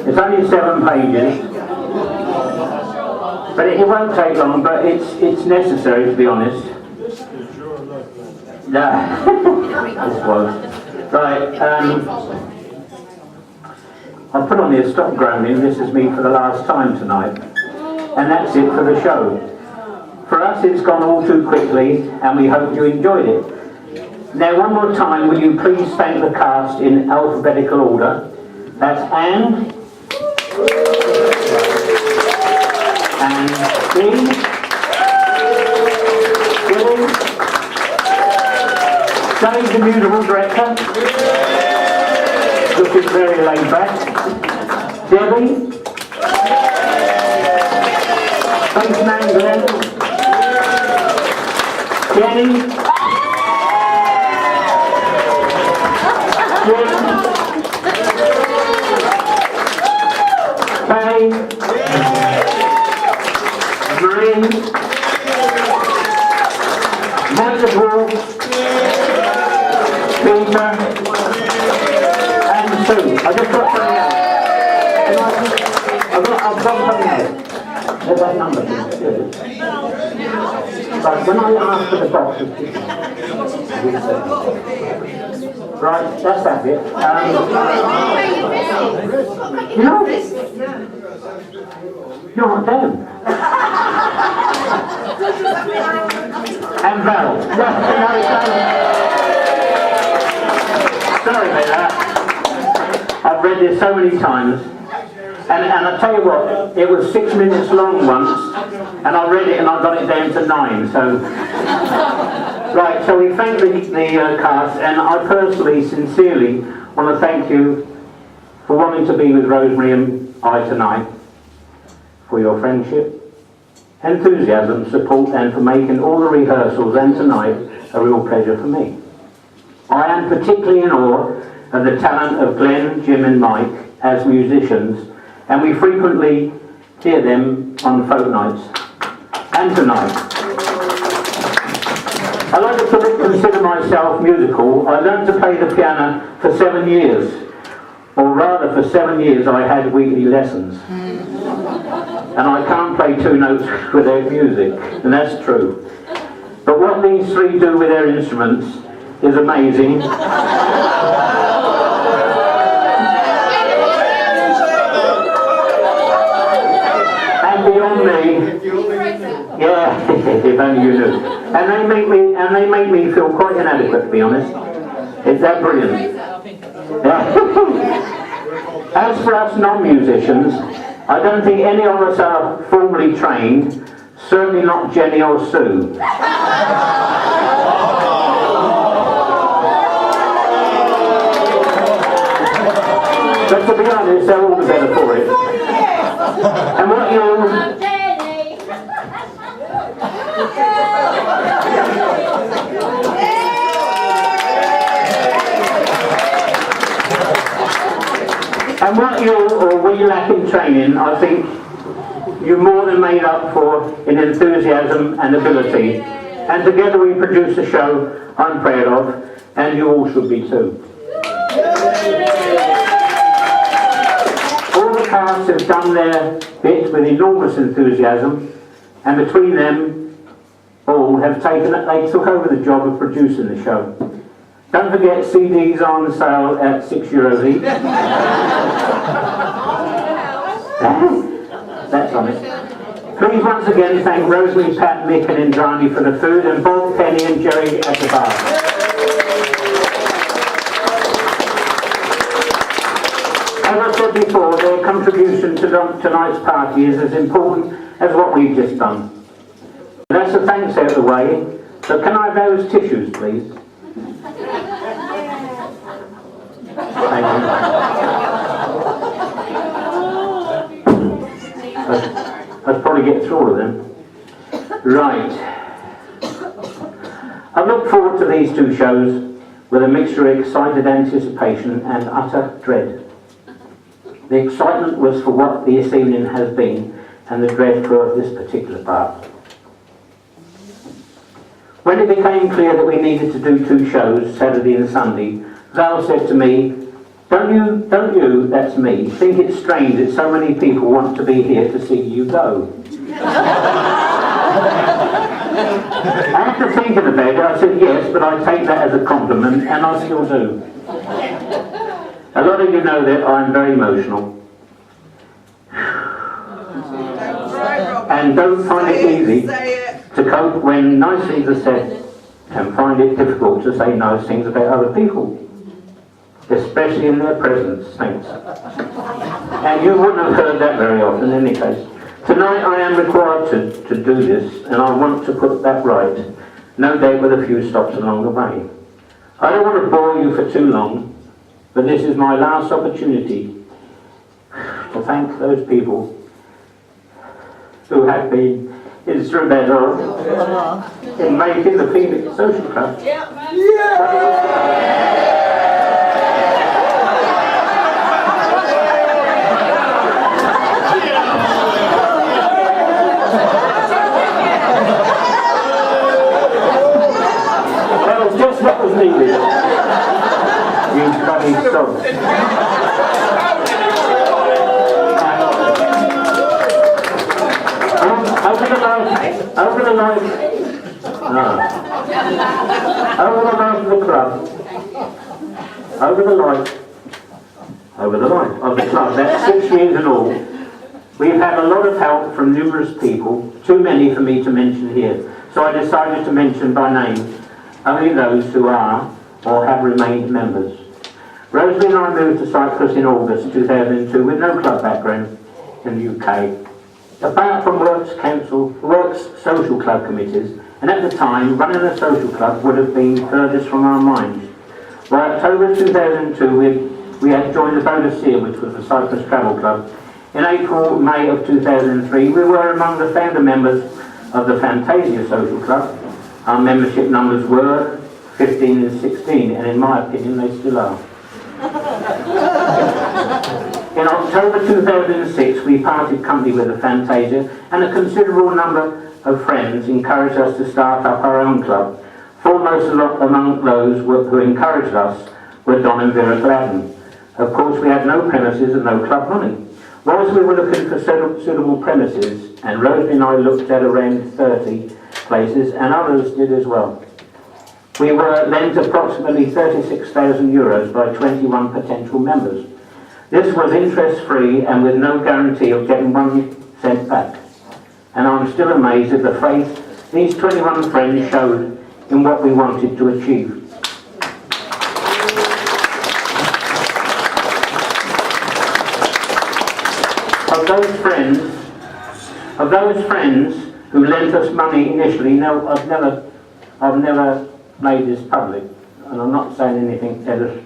It's only 7 pages, but it won't take long, but it's necessary, to be honest. No, this was. Right, I'll put on here, stop groaning, this is me for the last time tonight. And that's it for the show. For us, it's gone all too quickly, and we hope you enjoyed it. Now, one more time, will you please thank the cast in alphabetical order? That's Anne, and Dean, Billy, Dave, the musical director, looking very laid back, Debbie, Spaceman Glenn, Jenny, Jim, Kay, Marie, Michael, Peter, and Sue. I just got something else. I've got something else. There's that number. But when I asked for the box, right, that's that bit. You're not them. And Val. Sorry about that. I've read this so many times. And I tell you what, it was 6 minutes long once, and I read it and I got it down to 9, so... Right, so we thank the cast, and I personally, sincerely, want to thank you for wanting to be with Rosemary and I tonight, for your friendship, enthusiasm, support, and for making all the rehearsals and tonight a real pleasure for me. I am particularly in awe of the talent of Glenn, Jim and Mike as musicians, and we frequently hear them on folk nights and tonight. I like to consider myself musical. I learned to play the piano for 7 years, or rather for 7 years I had weekly lessons. And I can't play 2 notes without music, and that's true. But what these 3 do with their instruments is amazing. only you knew. And they make me feel quite inadequate, to be honest. It's that brilliant. As for us non-musicians, I don't think any of us are formally trained, certainly not Jenny or Sue. But to be honest, they're all the better for it. And what you or we lack in training, I think you more than made up for in enthusiasm and ability. And together we produce a show I'm proud of, and you all should be too. All the cast have done their bit with enormous enthusiasm, and between them all they took over the job of producing the show. Don't forget, CDs are on sale at €6 each. That's honest. Please once again thank Rosemary, Pat, Mick and Indrani for the food, and Bob, Penny and Jerry at the bar. As I said before, their contribution to tonight's party is as important as what we've just done. That's the thanks out of the way, so can I have those tissues, please? Thank you. I'd probably get through all of them. Right. I look forward to these two shows with a mixture of excited anticipation and utter dread. The excitement was for what this evening has been, and the dread for this particular part. When it became clear that we needed to do two shows, Saturday and Sunday, Val said to me, don't you, that's me, think it's strange that so many people want to be here to see you go? After thinking about it, I said yes, but I take that as a compliment, and I still do. A lot of you know that I'm very emotional. And don't find it easy to cope when nice things are said, and find it difficult to say nice things about other people, especially in their presence, thanks. And you wouldn't have heard that very often in any case. Tonight I am required to do this, and I want to put that right, no doubt with a few stops along the way. I don't want to bore you for too long, but this is my last opportunity to thank those people who have been instrumental in making the Phoenix Social Club. That was just what was needed. You bloody sods. Over the life of the club, over the life of the club, that's 6 years in all, we've had a lot of help from numerous people, too many for me to mention here, so I decided to mention by name only those who are or have remained members. Rosemary and I moved to Cyprus in August 2002 with no club background in the UK. Apart from Works social club committees, and at the time, running a social club would have been furthest from our minds. By October 2002, we had joined the Boadicea, which was the Cyprus Travel Club. In April, May of 2003, we were among the founder members of the Fantasia Social Club. Our membership numbers were 15 and 16, and in my opinion, they still are. In October 2006, we parted company with the Fantasia, and a considerable number of friends encouraged us to start up our own club. Foremost among those who encouraged us were Don and Vera Gladden. Of course, we had no premises and no club money. Whilst we were looking for suitable premises, and Rosemary and I looked at around 30 places, and others did as well, we were lent approximately €36,000 by 21 potential members. This was interest-free and with no guarantee of getting 1 cent back. And I'm still amazed at the faith These 21 friends showed in what we wanted to achieve. Of those friends who lent us money initially, no, I've never made this public, and I'm not saying anything else,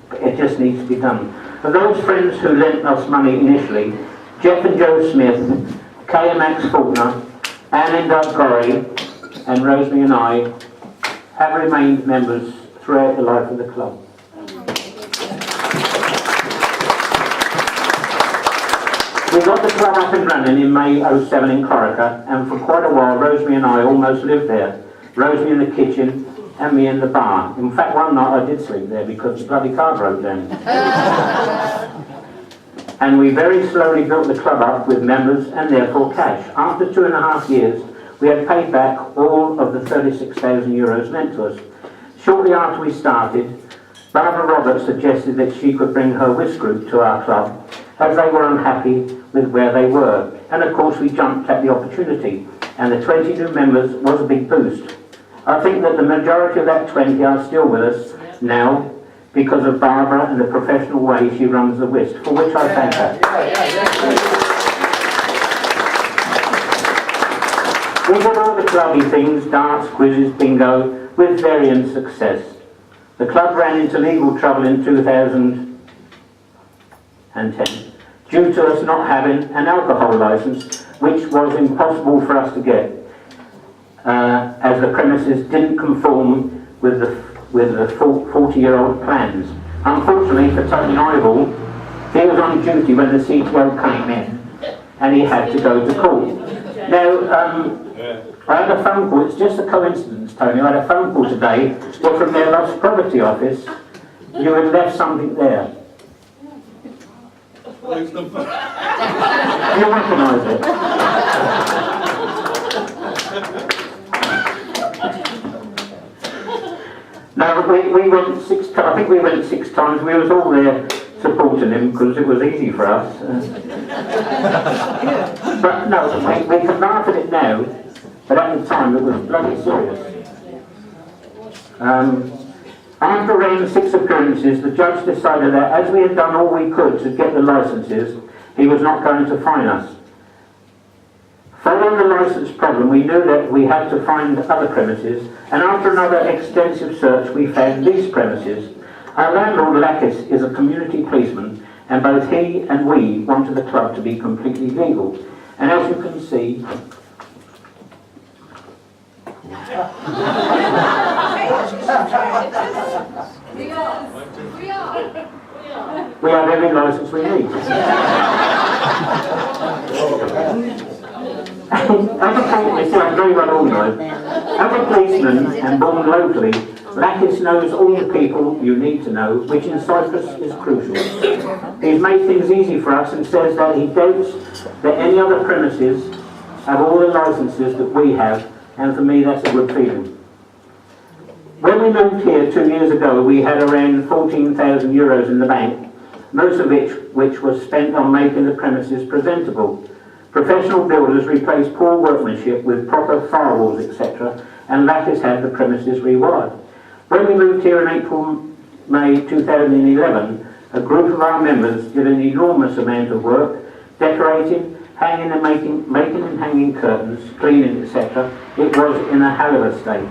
but it just needs to be done. Of those friends who lent us money initially, Jeff and Joe Smith, Kay and Max Faulkner, Anne and Doug Gorry, and Rosemary and I have remained members throughout the life of the club. We got the club up and running in May 07 in Corica, and for quite a while Rosemary and I almost lived there. Rosemary in the kitchen and me in the bar. In fact, one night I did sleep there because the bloody car broke down. And we very slowly built the club up with members and therefore cash. After 2.5 years, we had paid back all of the €36,000 lent to us. Shortly after we started, Barbara Roberts suggested that she could bring her whist group to our club, as they were unhappy with where they were. And of course we jumped at the opportunity, and the 20 new members was a big boost. I think that the majority of that 20 are still with us now because of Barbara and the professional way she runs the whist, for which I thank her. We did all the clubby things, darts, quizzes, bingo, with varying success. The club ran into legal trouble in 2010 due to us not having an alcohol licence, which was impossible for us to get, as the premises didn't conform with the 40-year-old plans. Unfortunately for Tony Ivall, he was on duty when the CTO came in, and he had to go to court. Now, I had a phone call, it's just a coincidence, Tony, I had a phone call today from their lost property office. You had left something there. You recognise it? No, we went 6 times, I think we went 6 times, we was all there supporting him because it was easy for us. But no, we can laugh at it now, but at the time it was bloody serious. After around 6 appearances, the judge decided that as we had done all we could to get the licences, he was not going to fine us. Following the licence problem, we knew that we had to find other premises, and after another extensive search, we found these premises. Our landlord, Lakis, is a community policeman, and both he and we wanted the club to be completely legal. And as you can see, we have every licence we need. As a very well organised. As a policeman and born locally, Lakis knows all the people you need to know, which in Cyprus is crucial. He's made things easy for us and says that he doubts that any other premises have all the licences that we have, and for me that's a good feeling. When we moved here 2 years ago, we had around €14,000 in the bank, most of which was spent on making the premises presentable. Professional builders replaced poor workmanship with proper firewalls, etc., and Lakis had the premises rewired. When we moved here in May 2011, a group of our members did an enormous amount of work, decorating, hanging and making and hanging curtains, cleaning, etc. It was in a hell of a state.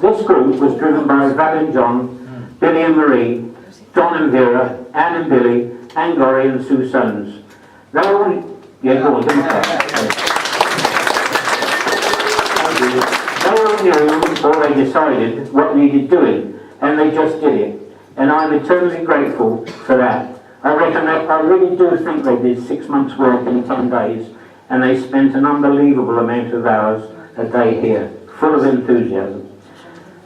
This group was driven by Val and John, Billy and Marie, Don and Vera, Anne and Billy, Anne Gorry and Sue Sons. They all, yeah, go on, give me that. They all knew, or they decided, what needed doing, and they just did it. And I'm eternally grateful for that. I really do think they did 6 months' work in 10 days, and they spent an unbelievable amount of hours a day here, full of enthusiasm.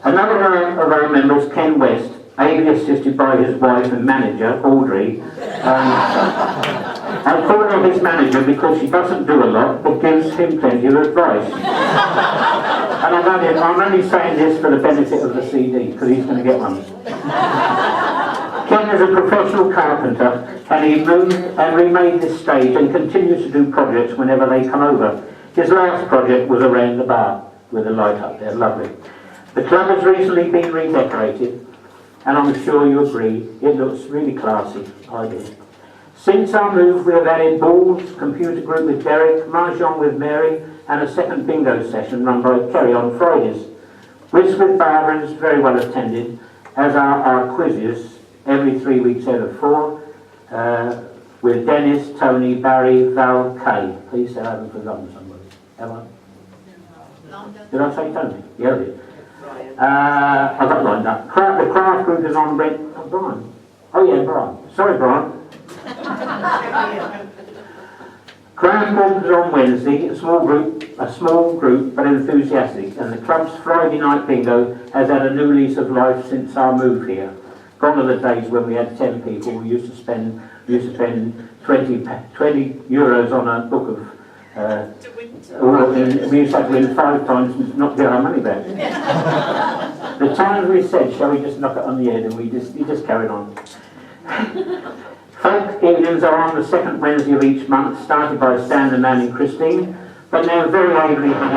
Another of our members, Ken West, ably assisted by his wife and manager, Audrey. I call her his manager because she doesn't do a lot, but gives him plenty of advice. And I'm only saying this for the benefit of the CD, because he's going to get one. Ken is a professional carpenter, and he moved and remade this stage and continues to do projects whenever they come over. His last project was around the bar with a light up there, lovely. The club has recently been redecorated, and I'm sure you agree, it looks really classy, I do. Since our move, we have added balls, computer group with Derek, mahjong with Mary, and a second bingo session run by Kerry on Fridays. Whist with Barbara is very well attended, as are our quizzes every 3 weeks out of 4, with Dennis, Tony, Barry, Val, Kay. Please say I haven't forgotten somebody. Have I? Did I say Tony? Yeah, I did. I got lined up. The craft group is on Brent. Oh, Brian. Oh, yeah, Brian. Sorry, Brian. Craft group is on Wednesday. A small group, but enthusiastic. And the club's Friday night bingo has had a new lease of life since our move here. Gone are the days when we had 10 people. We used to spend 20 euros on a book of. We used to have to win 5 times and not get our money back. The times we said, shall we just knock it on the head, and we just carried on. Folk evenings are on the second Wednesday of each month, started by Stan and Nan and Christine, but now very ably by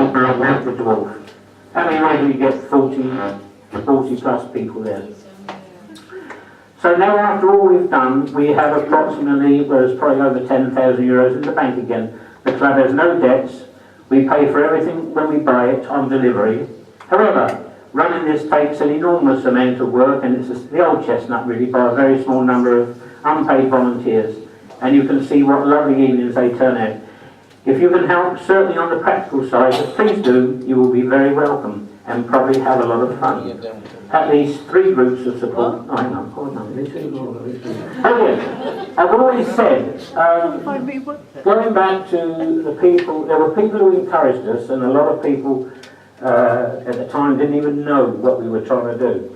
the Dwarf. And we regularly get 40 plus people there. So now after all we've done, we have approximately, there's probably over 10,000 euros in the bank again. The club has no debts. We pay for everything when we buy it on delivery. However, running this takes an enormous amount of work, and it's the old chestnut really, by a very small number of unpaid volunteers. And you can see what lovely evenings they turn out. If you can help, certainly on the practical side, please do, you will be very welcome and probably have a lot of fun. At least 3 groups of support. Oh, hang on, hold on. Oh, yes. I've always said, going back to the people, there were people who encouraged us, and a lot of people at the time didn't even know what we were trying to do.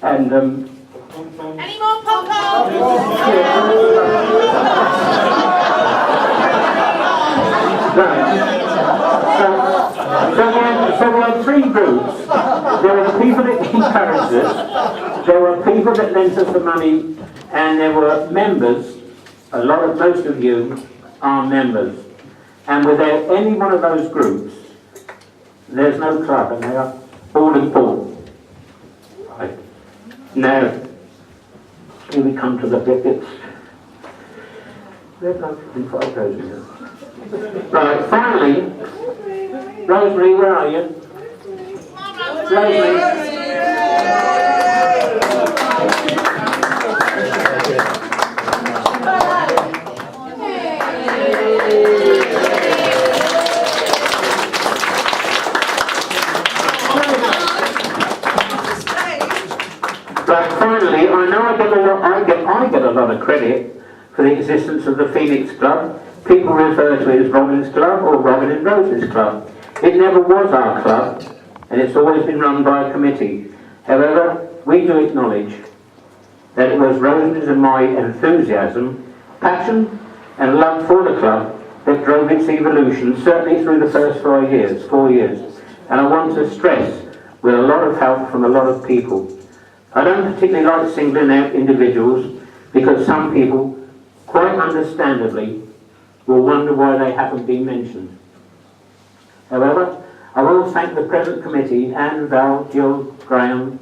And Any more pom-poms? So we had 3 groups. There were people that encouraged us, there were people that lent us the money, and there were members. Most of you are members. And without any one of those groups, there's no club, and they are all important. Right. Now, here we come to the bit that's... Right, finally, Rosemary, where are you? Rosemary. But finally, I know I get a lot of credit for the existence of the Phoenix Club. People refer to it as Robin's Club or Robin and Rose's Club. It never was our club, and it's always been run by a committee. However, we do acknowledge that it was Rose's and my enthusiasm, passion, and love for the club that drove its evolution, certainly through the first 4 years. And I want to stress, with a lot of help from a lot of people. I don't particularly like singling out individuals, because some people, quite understandably, will wonder why they haven't been mentioned. However, I will thank the present committee, Anne, Val, Jill, Graham,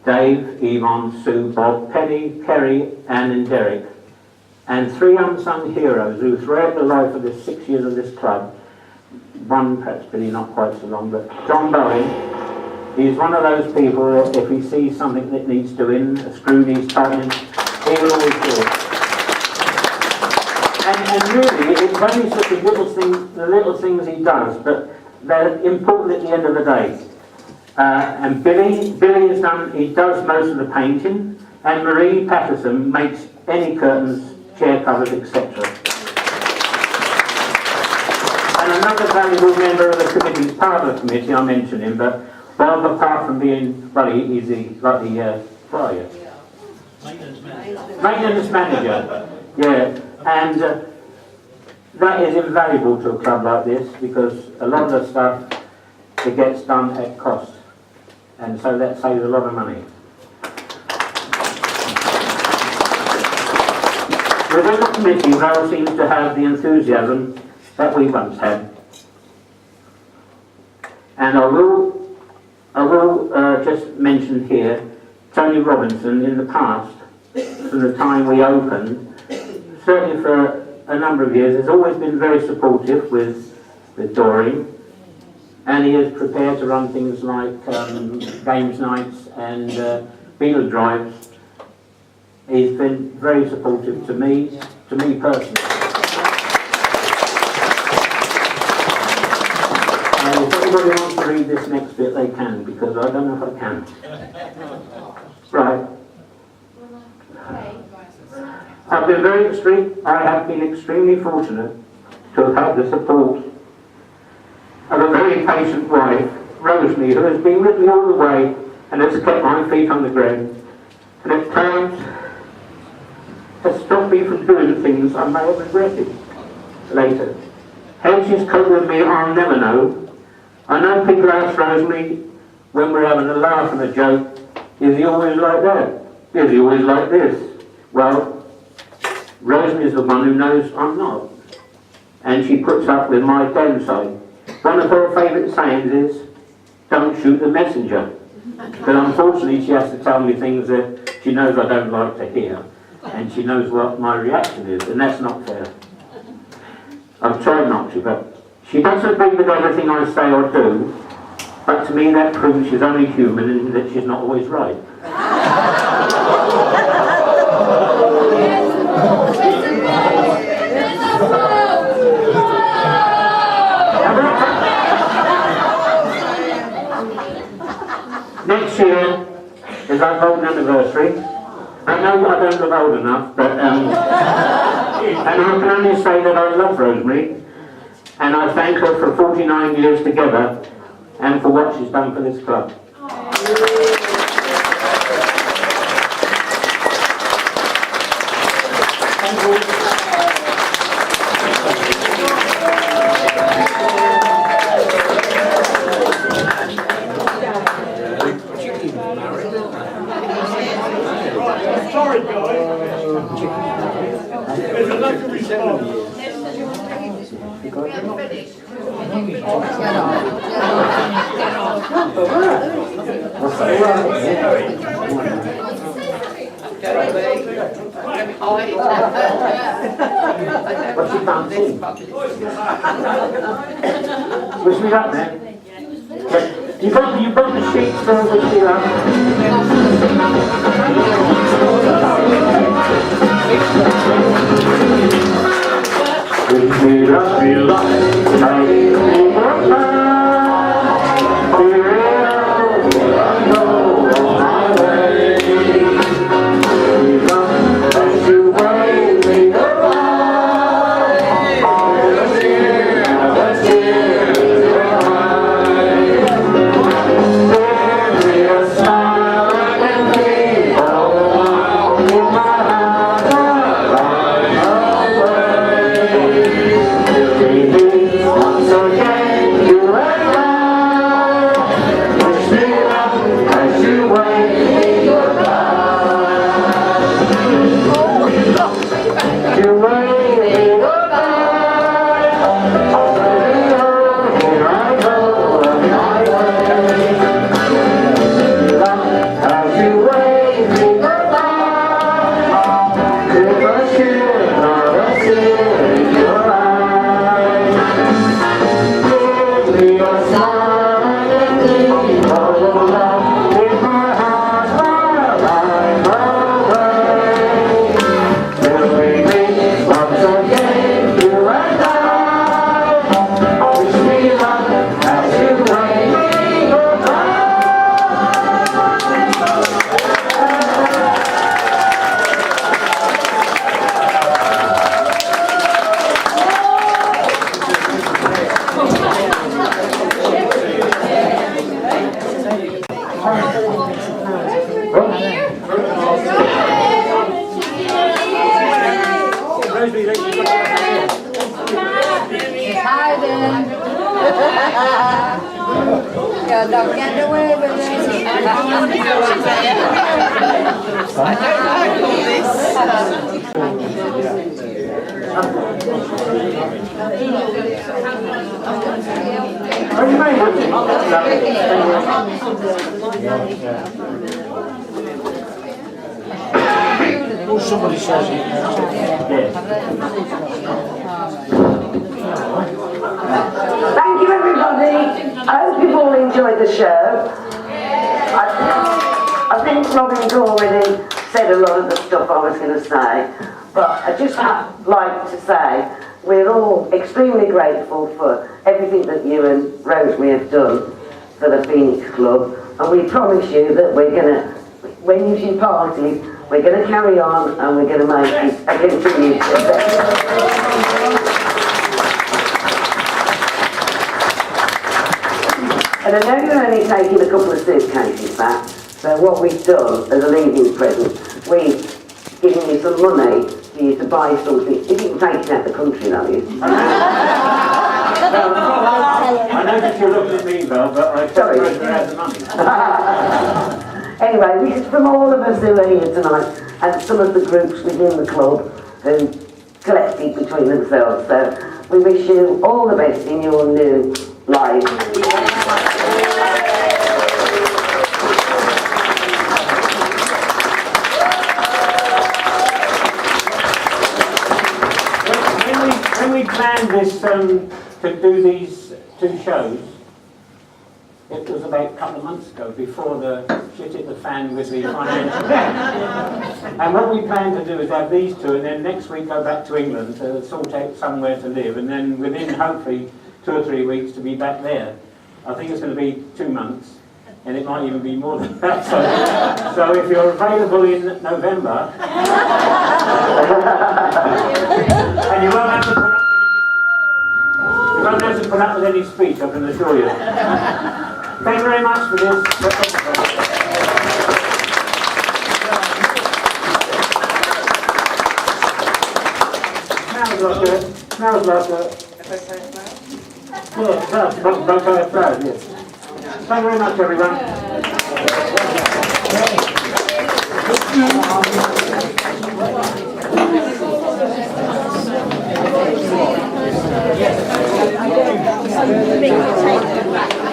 Dave, Yvonne, Sue, Bob, Penny, Kerry, Anne and Derek, and 3 unsung heroes who throughout the life of the 6 years of this club, one perhaps really not quite so long, but John Bowen, he's one of those people that if he sees something that needs doing, a screw needs tightening, he will always do it. And really, it's only such a little thing, the little things he does, but they're important at the end of the day. And Billy does most of the painting, and Marie Patterson makes any curtains, chair covers, etc. And another valuable member of the committee is part of the committee, I mentioned him, but Bob, apart from being, well, he's what are you? Maintenance manager. Yeah, and that is invaluable to a club like this, because a lot of the stuff, it gets done at cost, and so that saves a lot of money. Within the committee, Val seems to have the enthusiasm that we once had. And I will just mention here, Tony Robinson in the past, from the time we opened, certainly for a number of years, has always been very supportive with Doreen. And he is prepared to run things like games nights and beetle drives. He's been very supportive to me personally. And if anybody wants to read this next bit, they can, because I don't know if I can. Right. I have been extremely fortunate to have had the support of a very patient wife, Rosemary, who has been with me all the way and has kept my feet on the ground, and at times has stopped me from doing things I may have regretted later. How she's coped with me, I'll never know. I know people ask Rosemary when we're having a laugh and a joke, is he always like that? Is he always like this? Well, Rosemary is the one who knows I'm not, and she puts up with my downside. One of her favourite sayings is, don't shoot the messenger. But unfortunately she has to tell me things that she knows I don't like to hear, and she knows what my reaction is, and that's not fair. I've tried not to, but she doesn't agree with everything I say or do, but to me that proves she's only human and that she's not always right. Next year is our golden anniversary. I know I don't look old enough, but and I can only say that I love Rosemary, and I thank her for 49 years together and for what she's done for this club. Sorry, guys. There's enough to respond. What's she fancy? Wish me luck, man. You got the sheets for wish me luck. Wish me luck, me luck, Yeah, don't get away with it. I don't like all this. Oh, you may have to. Or somebody says it. Thank you, everybody. I hope you've all enjoyed the show. I think Robin's already said a lot of the stuff I was going to say, but I just like to say we're all extremely grateful for everything that you and Rosemary have done for the Phoenix Club, and we promise you that we're going to, when you've departed, we're going to carry on and we're going to make it a continued success. And I know you're only taking a couple of suitcases back, so what we've done as a leaving present, we've given you some money for you to buy something. You didn't take it out the country, though, you? I noticed you looked at me, Val, but I Sorry. thought you had the money. Anyway, this is from all of us who are here tonight, and some of the groups within the club who collected between themselves. So we wish you all the best in your new life. When we planned this, to do these two shows, it was about a couple of months ago, before the shit hit the fan with the financial. And what we plan to do is have these two, and then next week go back to England to sort out somewhere to live, and then within hopefully 2 or 3 weeks to be back there. I think it's going to be 2 months, and it might even be more than that. So if you're available in November, and you won't have to put up with any speech, I can assure you. Thank you very much for this. Smells like a... Yeah, it does. Bouquet of flowers, yes. Thank you very much, everyone. Make you take them back.